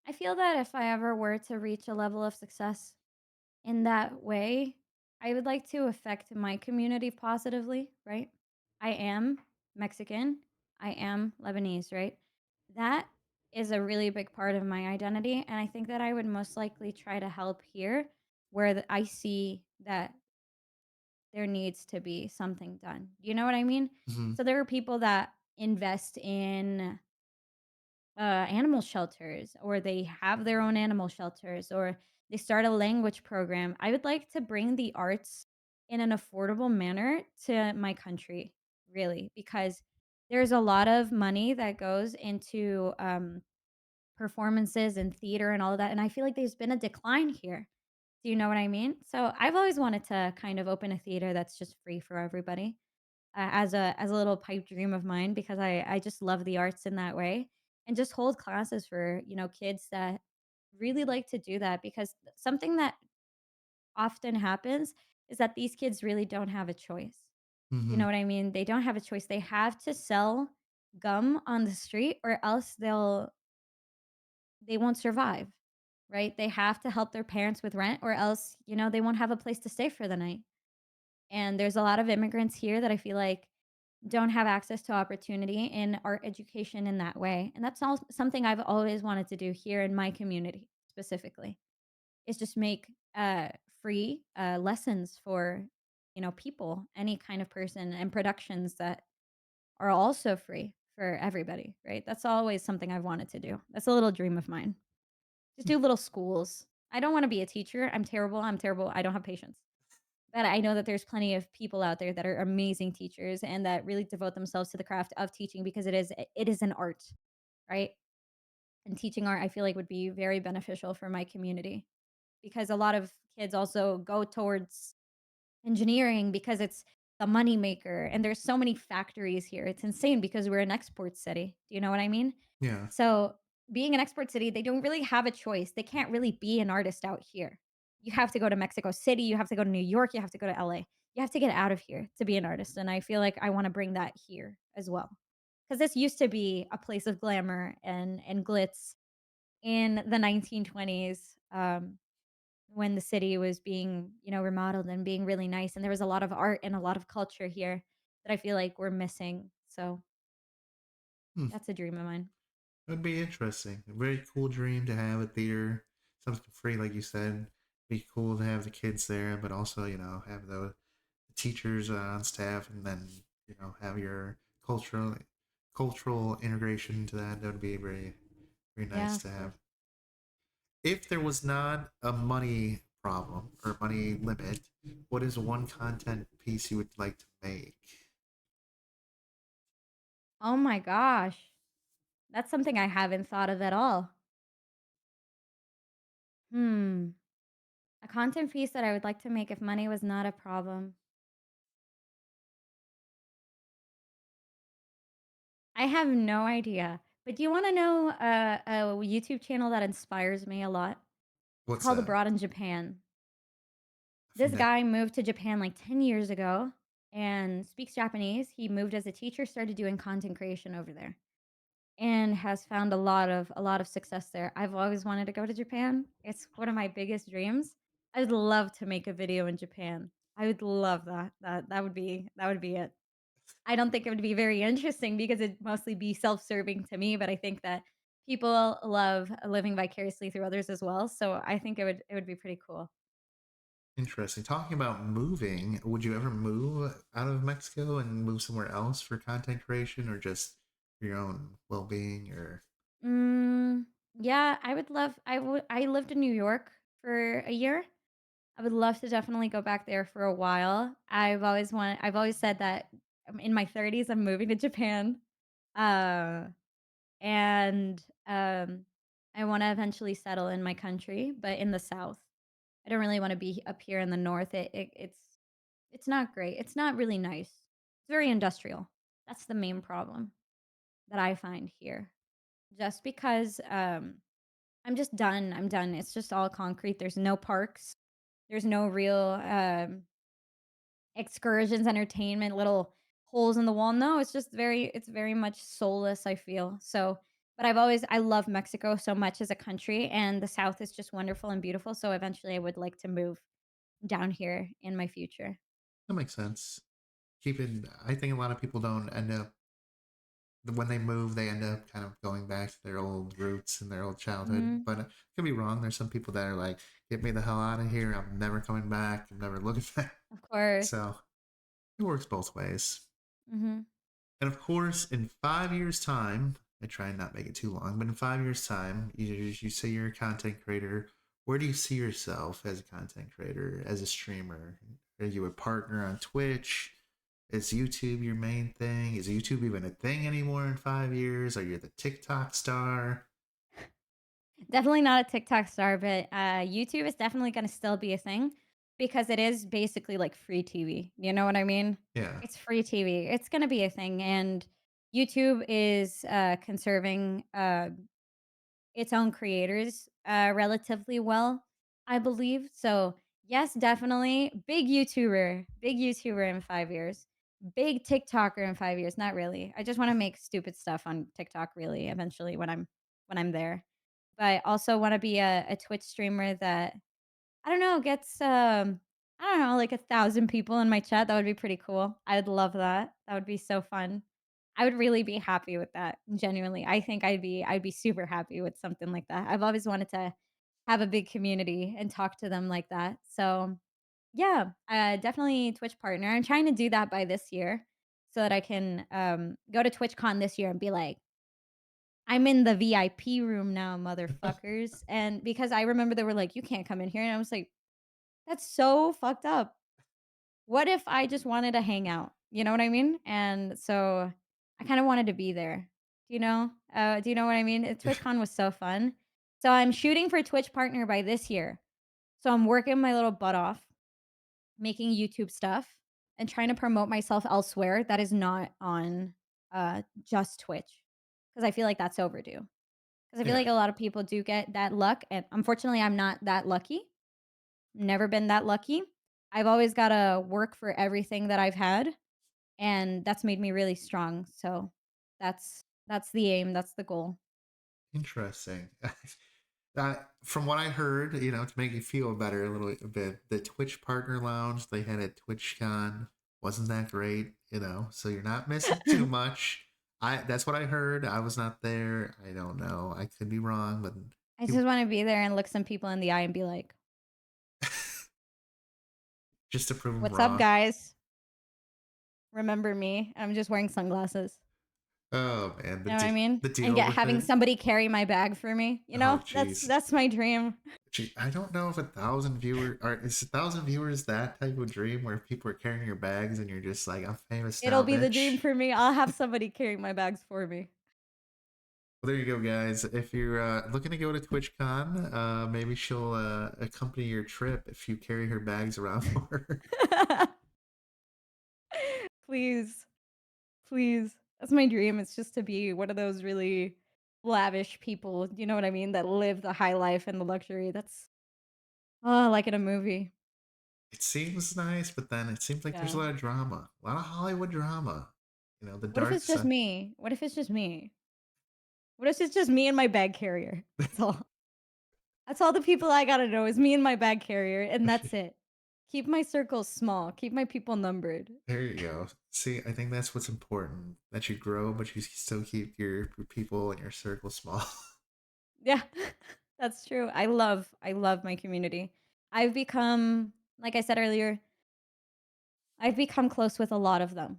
I feel that if I ever were to reach a level of success in that way, I would like to affect my community positively, right? I am Mexican, I am Lebanese, right? That is a really big part of my identity. And I think that I would most likely try to help here where I see that there needs to be something done. You know what I mean? Hmm. So there are people that invest in animal shelters, or they have their own animal shelters, or they start a language program. I would like to bring the arts in an affordable manner to my country, really, because there's a lot of money that goes into performances and theater and all of that. And I feel like there's been a decline here. Do you know what I mean? So I've always wanted to kind of open a theater that's just free for everybody, as a little pipe dream of mine, because I just love the arts in that way, and just hold classes for, kids that really like to do that, because something that often happens is that these kids really don't have a choice. You Hmm. know what I mean? They don't have a choice. They have to sell gum on the street or else they won't survive, right? They have to help their parents with rent or else, they won't have a place to stay for the night. And there's a lot of immigrants here that I feel like don't have access to opportunity in art education in that way. And that's all something I've always wanted to do here in my community specifically, is just make free lessons for, people, any kind of person, and productions that are also free for everybody, right? That's always something I've wanted to do. That's a little dream of mine. Just do little schools. I don't want to be a teacher. I'm terrible. I'm terrible. I don't have patience. But I know that there's plenty of people out there that are amazing teachers and that really devote themselves to the craft of teaching, because it is an art, right? And teaching art, I feel like, would be very beneficial for my community, because a lot of kids also go towards engineering because it's the money maker, and there's so many factories here. It's insane because we're an export city. Do you know what I mean? Yeah. So, being an export city, they don't really have a choice. They can't really be an artist out here. You have to go to Mexico City, you have to go to New York, you have to go to LA. You have to get out of here to be an artist, and I feel like I wanna bring that here as well. Because this used to be a place of glamour and glitz in the 1920s, when the city was being, remodeled and being really nice, and there was a lot of art and a lot of culture here that I feel like we're missing. So, Hmm. that's a dream of mine. That'd be interesting. A very cool dream to have a theater, something free, like you said. Be cool to have the kids there, but also have the teachers on staff, and then have your cultural integration into that. That would be very very Yeah, nice of to have. course. If there was not a money problem or money limit, what is one content piece you would like to make? Oh my gosh. That's something I haven't thought of at all. Hmm. A content piece that I would like to make if money was not a problem. I have no idea. But do you want to know a YouTube channel that inspires me a lot? It's What's called that? Abroad in Japan. I've This guy moved to Japan like 10 years ago and speaks Japanese. He moved as a teacher, started doing content creation over there. and has found a lot of success there. I've always wanted to go to Japan. It's one of my biggest dreams. I would love to make a video in Japan. I would love that. That would be it. I don't think it would be very interesting because it'd mostly be self-serving to me, but I think that people love living vicariously through others as well, so I think it would be pretty cool. Interesting. Talking about moving, would you ever move out of Mexico and move somewhere else for content creation or just for your own well being or Mm, yeah, I lived in New York for a year. I would love to definitely go back there for a while. I've always said that in my 30s I'm moving to Japan. Uh and I want to eventually settle in my country, but in the south. I don't really want to be up here in the north. It's not great. It's not really nice. It's very industrial. That's the main problem that I find here. Just because I'm just done. I'm done. It's just all concrete. There's no parks. There's no real excursions, entertainment, little holes in the wall. No, it's very much soulless, I feel. So, but I love Mexico so much as a country, and the South is just wonderful and beautiful. So eventually I would like to move down here in my future. that makes sense. Keeping, I think a lot of people don't end up, when they move, they end up kind of going back to their old roots and their old childhood. Hmm. But I could be wrong. There's some people that are like, get me the hell out of here. I'm never coming back. I'm never looking back. Of course. So it works both ways. Hmm. And of course, in 5 years' time, I try and not make it too long, but in 5 years' time, you say you're a content creator. Where do you see yourself as a content creator, as a streamer? Are you a partner on Twitch? Is YouTube your main thing? Is YouTube even a thing anymore in 5 years? Are you the TikTok star? Definitely not a TikTok star, but YouTube is definitely going to still be a thing because it is basically like free TV. You know what I mean? Yeah, It's free TV. It's going to be a thing, and YouTube is conserving its own creators relatively well, I believe. So yes, definitely big YouTuber in 5 years, big TikToker in 5 years. Not really. I just want to make stupid stuff on TikTok. Really, eventually when I'm there, but also want to be a Twitch streamer that I don't know gets I don't know like 1,000 people in my chat. That would be pretty cool. I'd love that. That would be so fun. I would really be happy with that, genuinely. I think I'd be super happy with something like that. I've always wanted to have a big community and talk to them like that. So, yeah, definitely Twitch partner. I'm trying to do that by this year so that I can go to TwitchCon this year and be like, I'm in the VIP room now, motherfuckers. And because I remember they were like, you can't come in here. And I was like, that's so fucked up. What if I just wanted to hang out? You know what I mean? And so I kind of wanted to be there. Do you know what I mean? TwitchCon was so fun. So I'm shooting for Twitch partner by this year. So I'm working my little butt off, making YouTube stuff and trying to promote myself elsewhere that is not on just Twitch. Because I feel like that's overdue. Because I feel yeah. like a lot of people do get that luck. And unfortunately, I'm not that lucky. Never been that lucky. I've always gotta work for everything that I've had, and that's made me really strong, so that's the aim, that's the goal. Interesting. From what I heard, to make you feel better a little bit, the Twitch Partner Lounge they had at TwitchCon wasn't that great, so you're not missing too much. That's what I heard. I was not there. I don't know. I could be wrong, but I you just wanna be there and look some people in the eye and be like, just to prove them "What's up, wrong. guys? Remember me?" I'm just wearing sunglasses. Oh man, You know what I mean? the And deal get with having it. somebody carry my bag for me, Oh That's jeez. that's my dream. Gee, I don't know if 1,000 viewers are is 1,000 viewers that type of dream where people are carrying your bags and you're just like, I'm famous It'll now, be the dream bitch. for me. I'll have somebody carrying my bags for me. Well, there you go, guys. If you're looking to go to TwitchCon, maybe she'll accompany your trip if you carry her bags around for her. Please. Please. That's my dream. It's just to be one of those really lavish people, you know what I mean, that live the high life and the luxury. That's like in a movie. It seems nice, but then it seems like there's a Yeah. lot of drama, a lot of Hollywood drama. The What if dark it's just side. me? What if it's just me? What if it's just me and my bag carrier? That's all. That's all the people I gotta know is me and my bag carrier, and that's it. Keep my circle small. Keep my people numbered. There you go. See, I think that's what's important. That you grow, but you still keep your people and your circle small. Yeah, that's true. I love my community. I've become, like I said earlier, I've become close with a lot of them.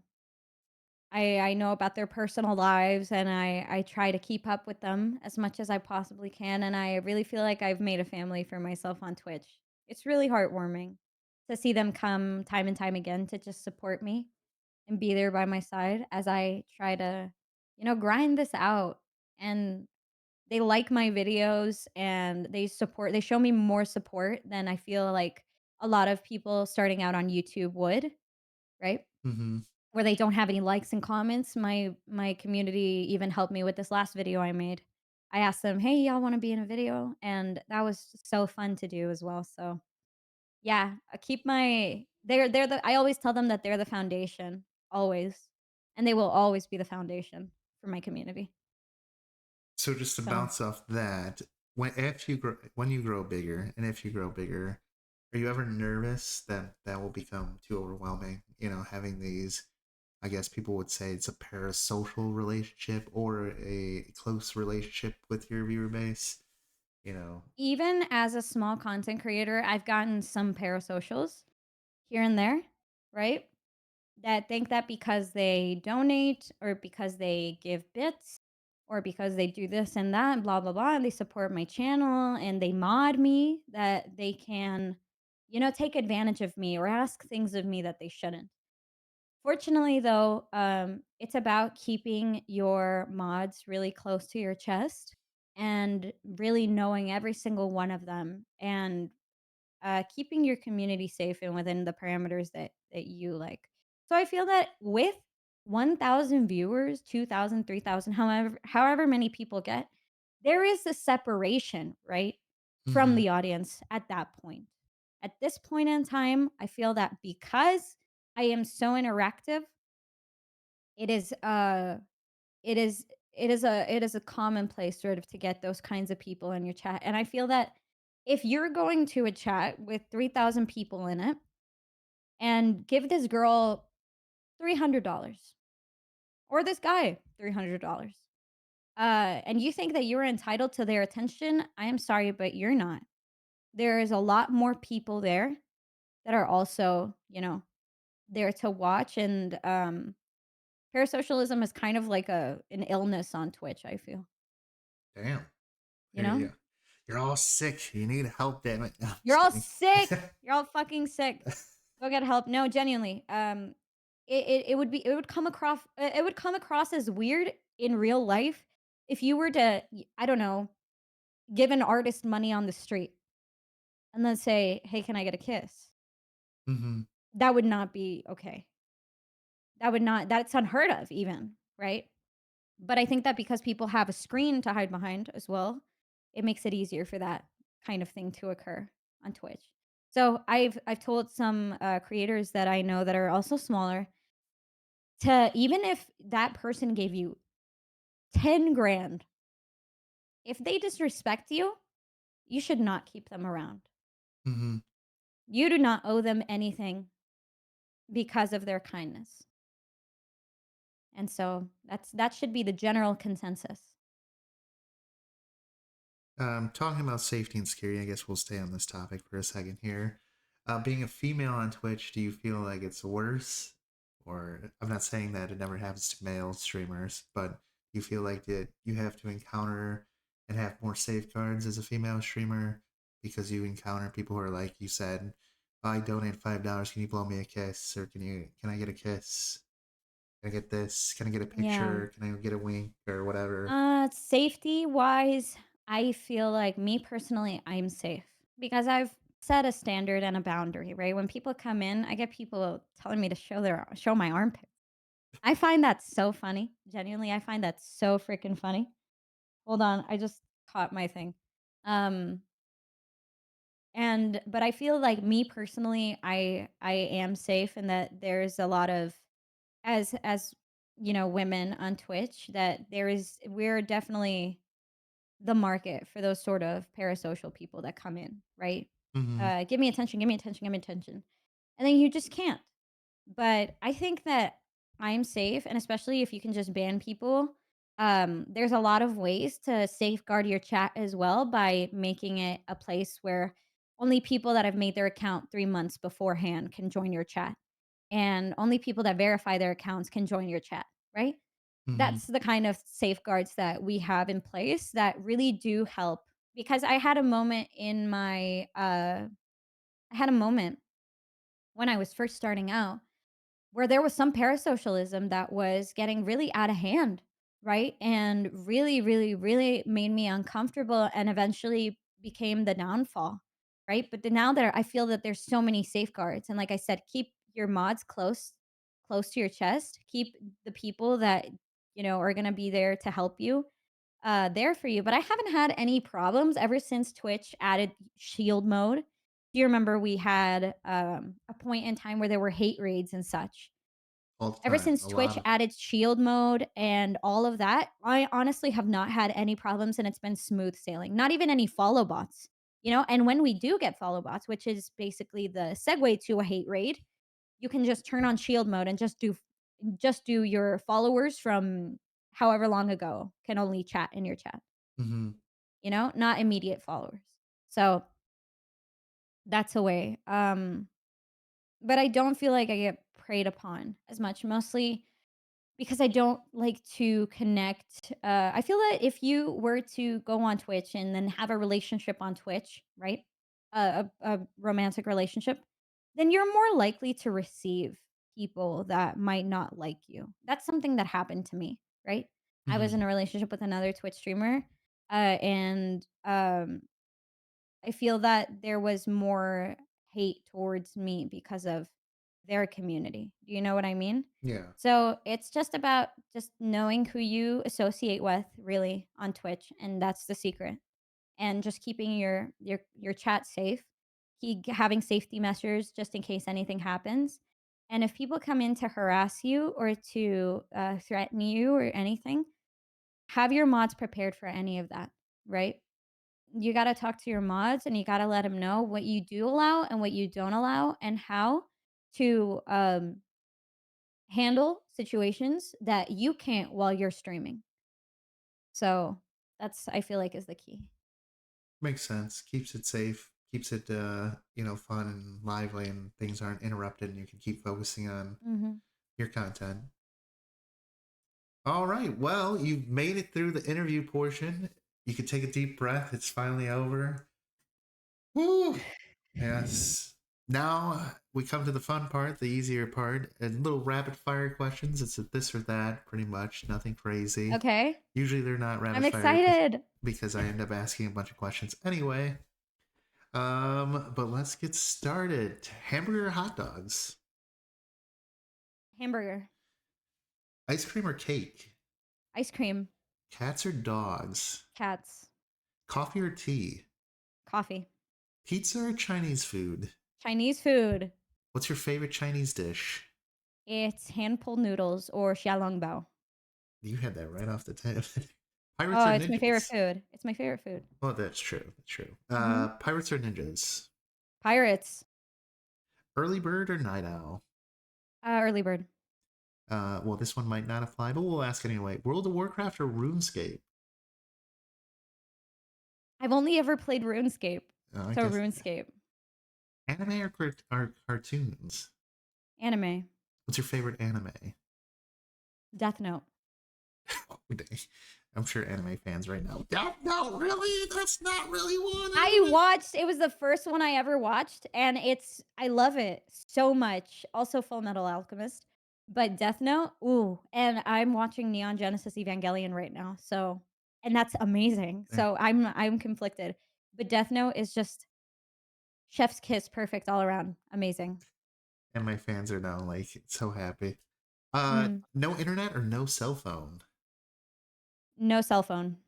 I know about their personal lives and I try to keep up with them as much as I possibly can, and I really feel like I've made a family for myself on Twitch. It's really heartwarming to see them come time and time again to just support me and be there by my side as I try to, grind this out. And they like my videos and they show me more support than I feel like a lot of people starting out on YouTube would, right? Hmm. Where they don't have any likes and comments. My community even helped me with this last video I made. I asked them, "Hey, y'all wanna be in a video?" And that was just so fun to do as well. So, yeah, I keep my they're the I always tell them that they're the foundation, always, and they will always be the foundation for my community. So just to So bounce off that, when you grow bigger, and if you grow bigger, are you ever nervous that that will become too overwhelming? You know, having these, I guess people would say it's a parasocial relationship or a close relationship with your viewer base. You know. even as a small content creator, I've gotten some parasocials here and there, right? That think that because they donate or because they give bits or because they do this and that and blah blah blah and they support my channel and they mod me that they can, take advantage of me or ask things of me that they shouldn't. Fortunately though, it's about keeping your mods really close to your chest and really knowing every single one of them and keeping your community safe and within the parameters that you like. So I feel that with 1,000 viewers, 2,000, 3,000, however many people get, there is a separation, right, from Hmm. the audience at that point. At this point in time, I feel that because I am so interactive, it is it is it is a commonplace sort of to get those kinds of people in your chat, and I feel that if you're going to a chat with 3,000 people in it and give this girl $300 or this guy $300, and you think that you're entitled to their attention, I am sorry, but you're not. There is a lot more people there that are also, there to watch, and, parasocialism is kind of like an illness on Twitch, I feel, Damn. you Here, know? yeah. You're all sick. You need help, damn it. No, I'm You're just all kidding. sick. You're all fucking sick. Go get help. No, genuinely. It would come across as weird in real life if you were to I don't know, give an artist money on the street and then say, "Hey, can I get a kiss?" Hmm. That would not be okay. That's unheard of even, right? But I think that because people have a screen to hide behind as well, it makes it easier for that kind of thing to occur on Twitch. So I've told some creators that I know that are also smaller to even if that person gave you 10 grand, if they disrespect you, you should not keep them around. Hmm. You do not owe them anything because of their kindness. And so that should be the general consensus. Talking about safety and security, I guess we'll stay on this topic for a second here. Being a female on Twitch, do you feel like it's worse? Or I'm not saying that it never happens to male streamers, but you feel like that you have to encounter and have more safeguards as a female streamer because you encounter people who are like you said, I donate $5, can you blow me a kiss? Or can I get a kiss? Can I get this? Can I get a Yeah. picture? Can I get a wink or whatever? Safety wise, I feel like me personally, I'm safe because I've set a standard and a boundary, right? When people come in, I get people telling me to show my armpits. I find that so funny. Genuinely, I find that so freaking funny. Hold on, I just caught my thing. Um, and but I feel like me personally, I am safe and that there's a lot of as women on Twitch that we're definitely the market for those sort of parasocial people that come in, right? Hmm. Give me attention, give me attention, give me attention. And then you just can't. But I think that I'm safe, and especially if you can just ban people, there's a lot of ways to safeguard your chat as well by making it a place where only people that have made their account 3 months beforehand can join your chat, and only people that verify their accounts can join your chat, right? Hmm. That's the kind of safeguards that we have in place that really do help because I had a moment when I was first starting out where there was some parasocialism that was getting really out of hand, right? And really, really, really made me uncomfortable and eventually became the downfall, right? But now that I feel that there's so many safeguards, and like I said, keep your mods close to your chest. Keep the people that are going to be there to help you there for you. But I haven't had any problems ever since Twitch added shield mode. Do you remember we had a point in time where there were hate raids and such? All the Ever time. since A Twitch lot. added shield mode and all of that, I honestly have not had any problems and it's been smooth sailing. Not even any follow bots, And when we do get follow bots, which is basically the segue to a hate raid, you can just turn on shield mode and just do your followers from however long ago can only chat in your chat, Hmm. not immediate followers. So that's a way. But I don't feel like I get preyed upon as much, mostly because I don't like to connect. I feel that if you were to go on Twitch and then have a relationship on Twitch, right? A romantic relationship, then you're more likely to receive people that might not like you. That's something that happened to me, right? I was in Hmm. a relationship with another Twitch streamer, and I feel that there was more hate towards me because of their community. Do you know what I mean? Yeah. So it's just about just knowing who you associate with really on Twitch, and that's the secret. And just keeping your chat safe, keep having safety measures just in case anything happens. And if people come in to harass you or to threaten you or anything, have your mods prepared for any of that, right? You gotta talk to your mods and you gotta let them know what you do allow and what you don't allow and how to, handle situations that you can't while you're streaming. So, that's I feel like is the key. Makes sense. Keeps it safe. Keeps it, fun and lively, and things aren't interrupted, and you can keep focusing on Mhm. your content. All right. Well, you've made it through the interview portion. You can take a deep breath. It's finally over. Woo! Yes. Now we come to the fun part, the easier part, and little rapid fire questions. It's a this or that, pretty much. Nothing crazy. Okay. Usually they're not I'm rapid fire excited. because I end up asking a bunch of questions anyway. But let's get started. Hamburger or hot dogs? Hamburger, Ice cream or cake? ice cream, Cats or dogs? cats, Coffee or tea? coffee, Pizza or Chinese food? Chinese food. What's your favorite Chinese dish? It's hand pulled noodles or xiaolongbao. You had that right off the tip. Pirates Oh, or it's my favorite ninjas? food. It's my favorite food. Well, that's true. That's true. Mhm. Pirates or ninjas? Pirates, Early bird or night owl? early bird. Well, this one might not apply, but we'll ask anyway. World of Warcraft or RuneScape? I've only ever played RuneScape, I so guess RuneScape. anime or cartoons? Anime, What's your favorite anime? Death Note. I'm sure anime fans right now. No, really? That's not really one I anime. watched it was the first one I ever watched, and I love it so much. Also Full Metal Alchemist, but Death Note, ooh, and I'm watching Neon Genesis Evangelion right now, and that's amazing. Eh, So I'm conflicted, but Death Note is just chef's kiss, perfect all around, amazing. Anime fans are now like so happy. Mhm. No internet or no cell phone? No cell phone.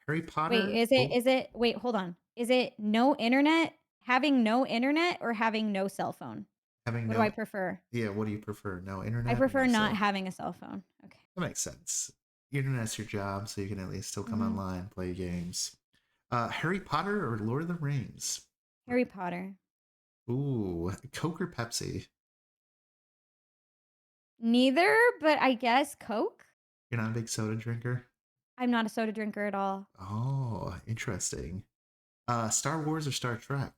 Harry Wait, Potter? is it wait, hold on. Is it no internet, having no internet or having no cell phone? Having What do I no, prefer? yeah, what do you prefer? No I internet or no prefer not cell? having a cell phone. Okay. That makes sense. Internet's your job, so you can at least still come Mhm. online, play games. Harry Potter or Lord of the Rings? Harry Potter. Ooh, Coke or Pepsi? Neither, but I guess Coke? You're not a big soda drinker? I'm not a soda drinker at all. Oh, interesting. Star Wars or Star Trek?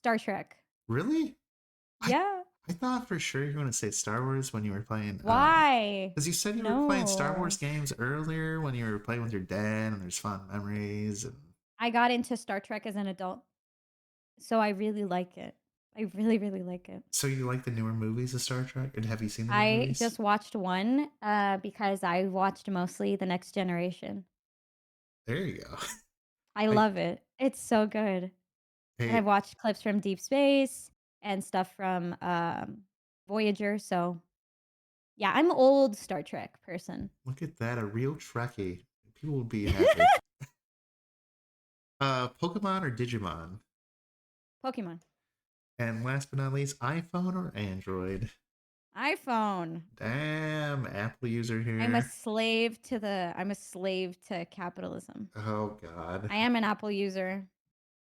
Star Trek. Really? I Yeah. I thought for sure you were going to say Star Wars when you were playing. Why? Because you said you were playing Star Wars No. games earlier when you were playing with your dad, and there's fun memories. And I got into Star Trek as an adult, so I really like it. I really, really like it. so you like the newer movies of Star Trek? And have you seen the new I movies? just watched one, because I watched mostly The Next Generation. There you go. I I love it. It's so good. And I've hey, watched clips from Deep Space and stuff from, Voyager, so yeah, I'm old Star Trek person. look at that, a real Trekkie. People would be happy. Pokemon or Digimon? Pokemon. And last but not least, iPhone or Android? iPhone. Damn, Apple user here. I'm a slave to capitalism. Oh God, I am an Apple user.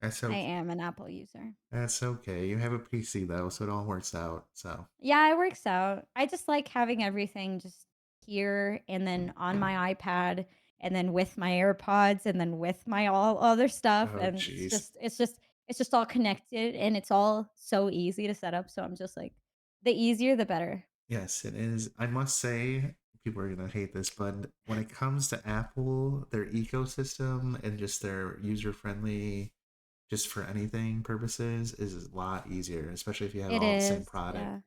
that's I okay. am an Apple user. That's okay. You have a PC though, so it all works out. So Yeah, it works out. I just like having everything just here and then on my iPad and then with my AirPods and then with my all other stuff oh and jeez. it's just all connected and it's all so easy to set up. So I'm just like the easier the better. Yes, it is. I must say, people are gonna hate this, but when it comes to Apple, their ecosystem and just their user friendly, just for anything purposes, is a lot easier, especially if you have It all the same is. product. Yeah,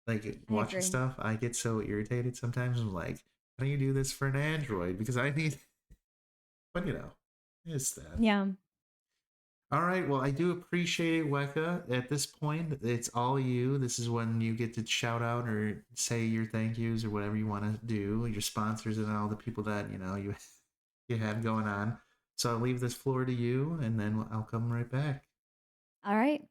Like I watching agree. stuff, I get so irritated sometimes. I'm like, how do you do this for an Android? Because I need, but it's that. Yeah. All right. Well, I do appreciate Weka. At this point, it's all you. This is when you get to shout out or say your thank yous or whatever you want to do. Your sponsors and all the people that you have going on. So I'll leave this floor to you, and then I'll come right back. All right.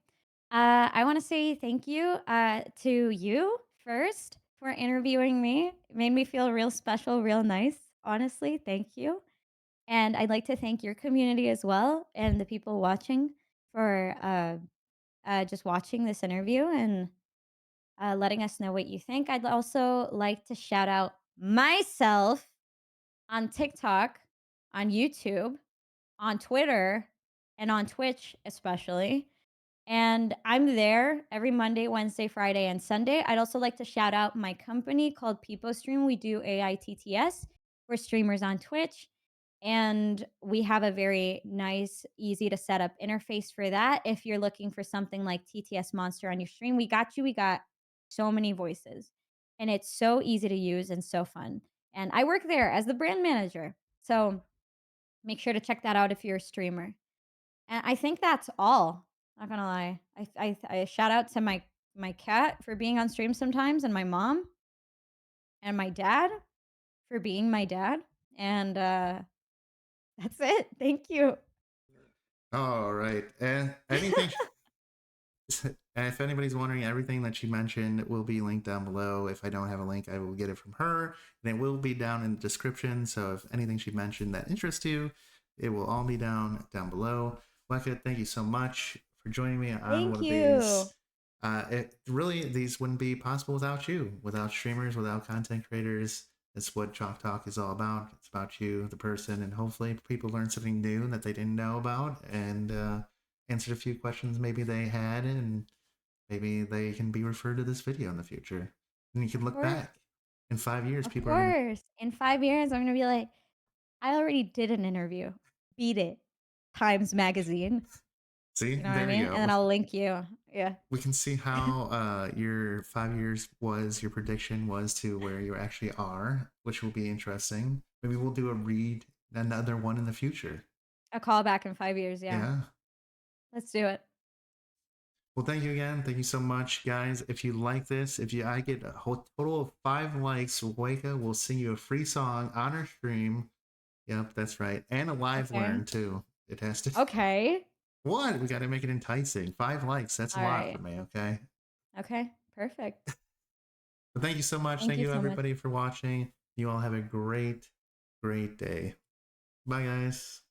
I want to say thank you to you first for interviewing me. It made me feel real special, real nice. Honestly, thank you. And I'd like to thank your community as well and the people watching for just watching this interview and letting us know what you think. I'd also like to shout out myself on TikTok, on YouTube, on Twitter, and on Twitch, especially. And I'm there every Monday, Wednesday, Friday, and Sunday. I'd also like to shout out my company called Stream. We do AITTS. We're streamers on Twitch. And we have a very nice, easy to set up interface for that. If you're looking for something like TTS Monster on your stream, we got you. We got so many voices. And it's so easy to use and so fun. And I work there as the brand manager. So make sure to check that out if you're a streamer. And I think that's all. Not gonna lie. I shout out to my cat for being on stream sometimes, and my mom and my dad for being my dad. And that's it. Thank you. All right. And anything. And if anybody's wondering, everything that she mentioned will be linked down below. If I don't have a link, I will get it from her, and it will be down in the description. So if anything she mentioned that interests you, it will all be down below. Weka, thank you so much for joining me on one Thank of you. these. These wouldn't be possible without you, without streamers, without content creators. That's what Chalk Talk is all about. It's about you, the person, and hopefully people learn something new that they didn't know about, and answered a few questions maybe they had, and maybe they can be referred to this video in the future. And you can Of look course. back. In 5 years, Of people are going to course. In 5 years, I'm gonna be like, I already did an interview. Beat it. Times Magazine. see. You know what I There you mean? And go. then I'll link you. Yeah. We can see how your 5 years was, your prediction was to where you actually are, which will be interesting. Maybe we'll do another one in the future. A call back in 5 years. Yeah. Yeah. Let's do it. Well, thank you again. Thank you so much, guys. If you like this, I get a whole total of 5 likes, Weka will sing you a free song on our stream. Yep, that's right. And a live Okay. learn too. It has to. Okay. What? We got to make it enticing. 5 likes. That's a All lot for right. me. Okay. Okay, perfect. But thank you so much. Thank Thank you you so much. everybody for watching. You all have a great, great day. Bye guys.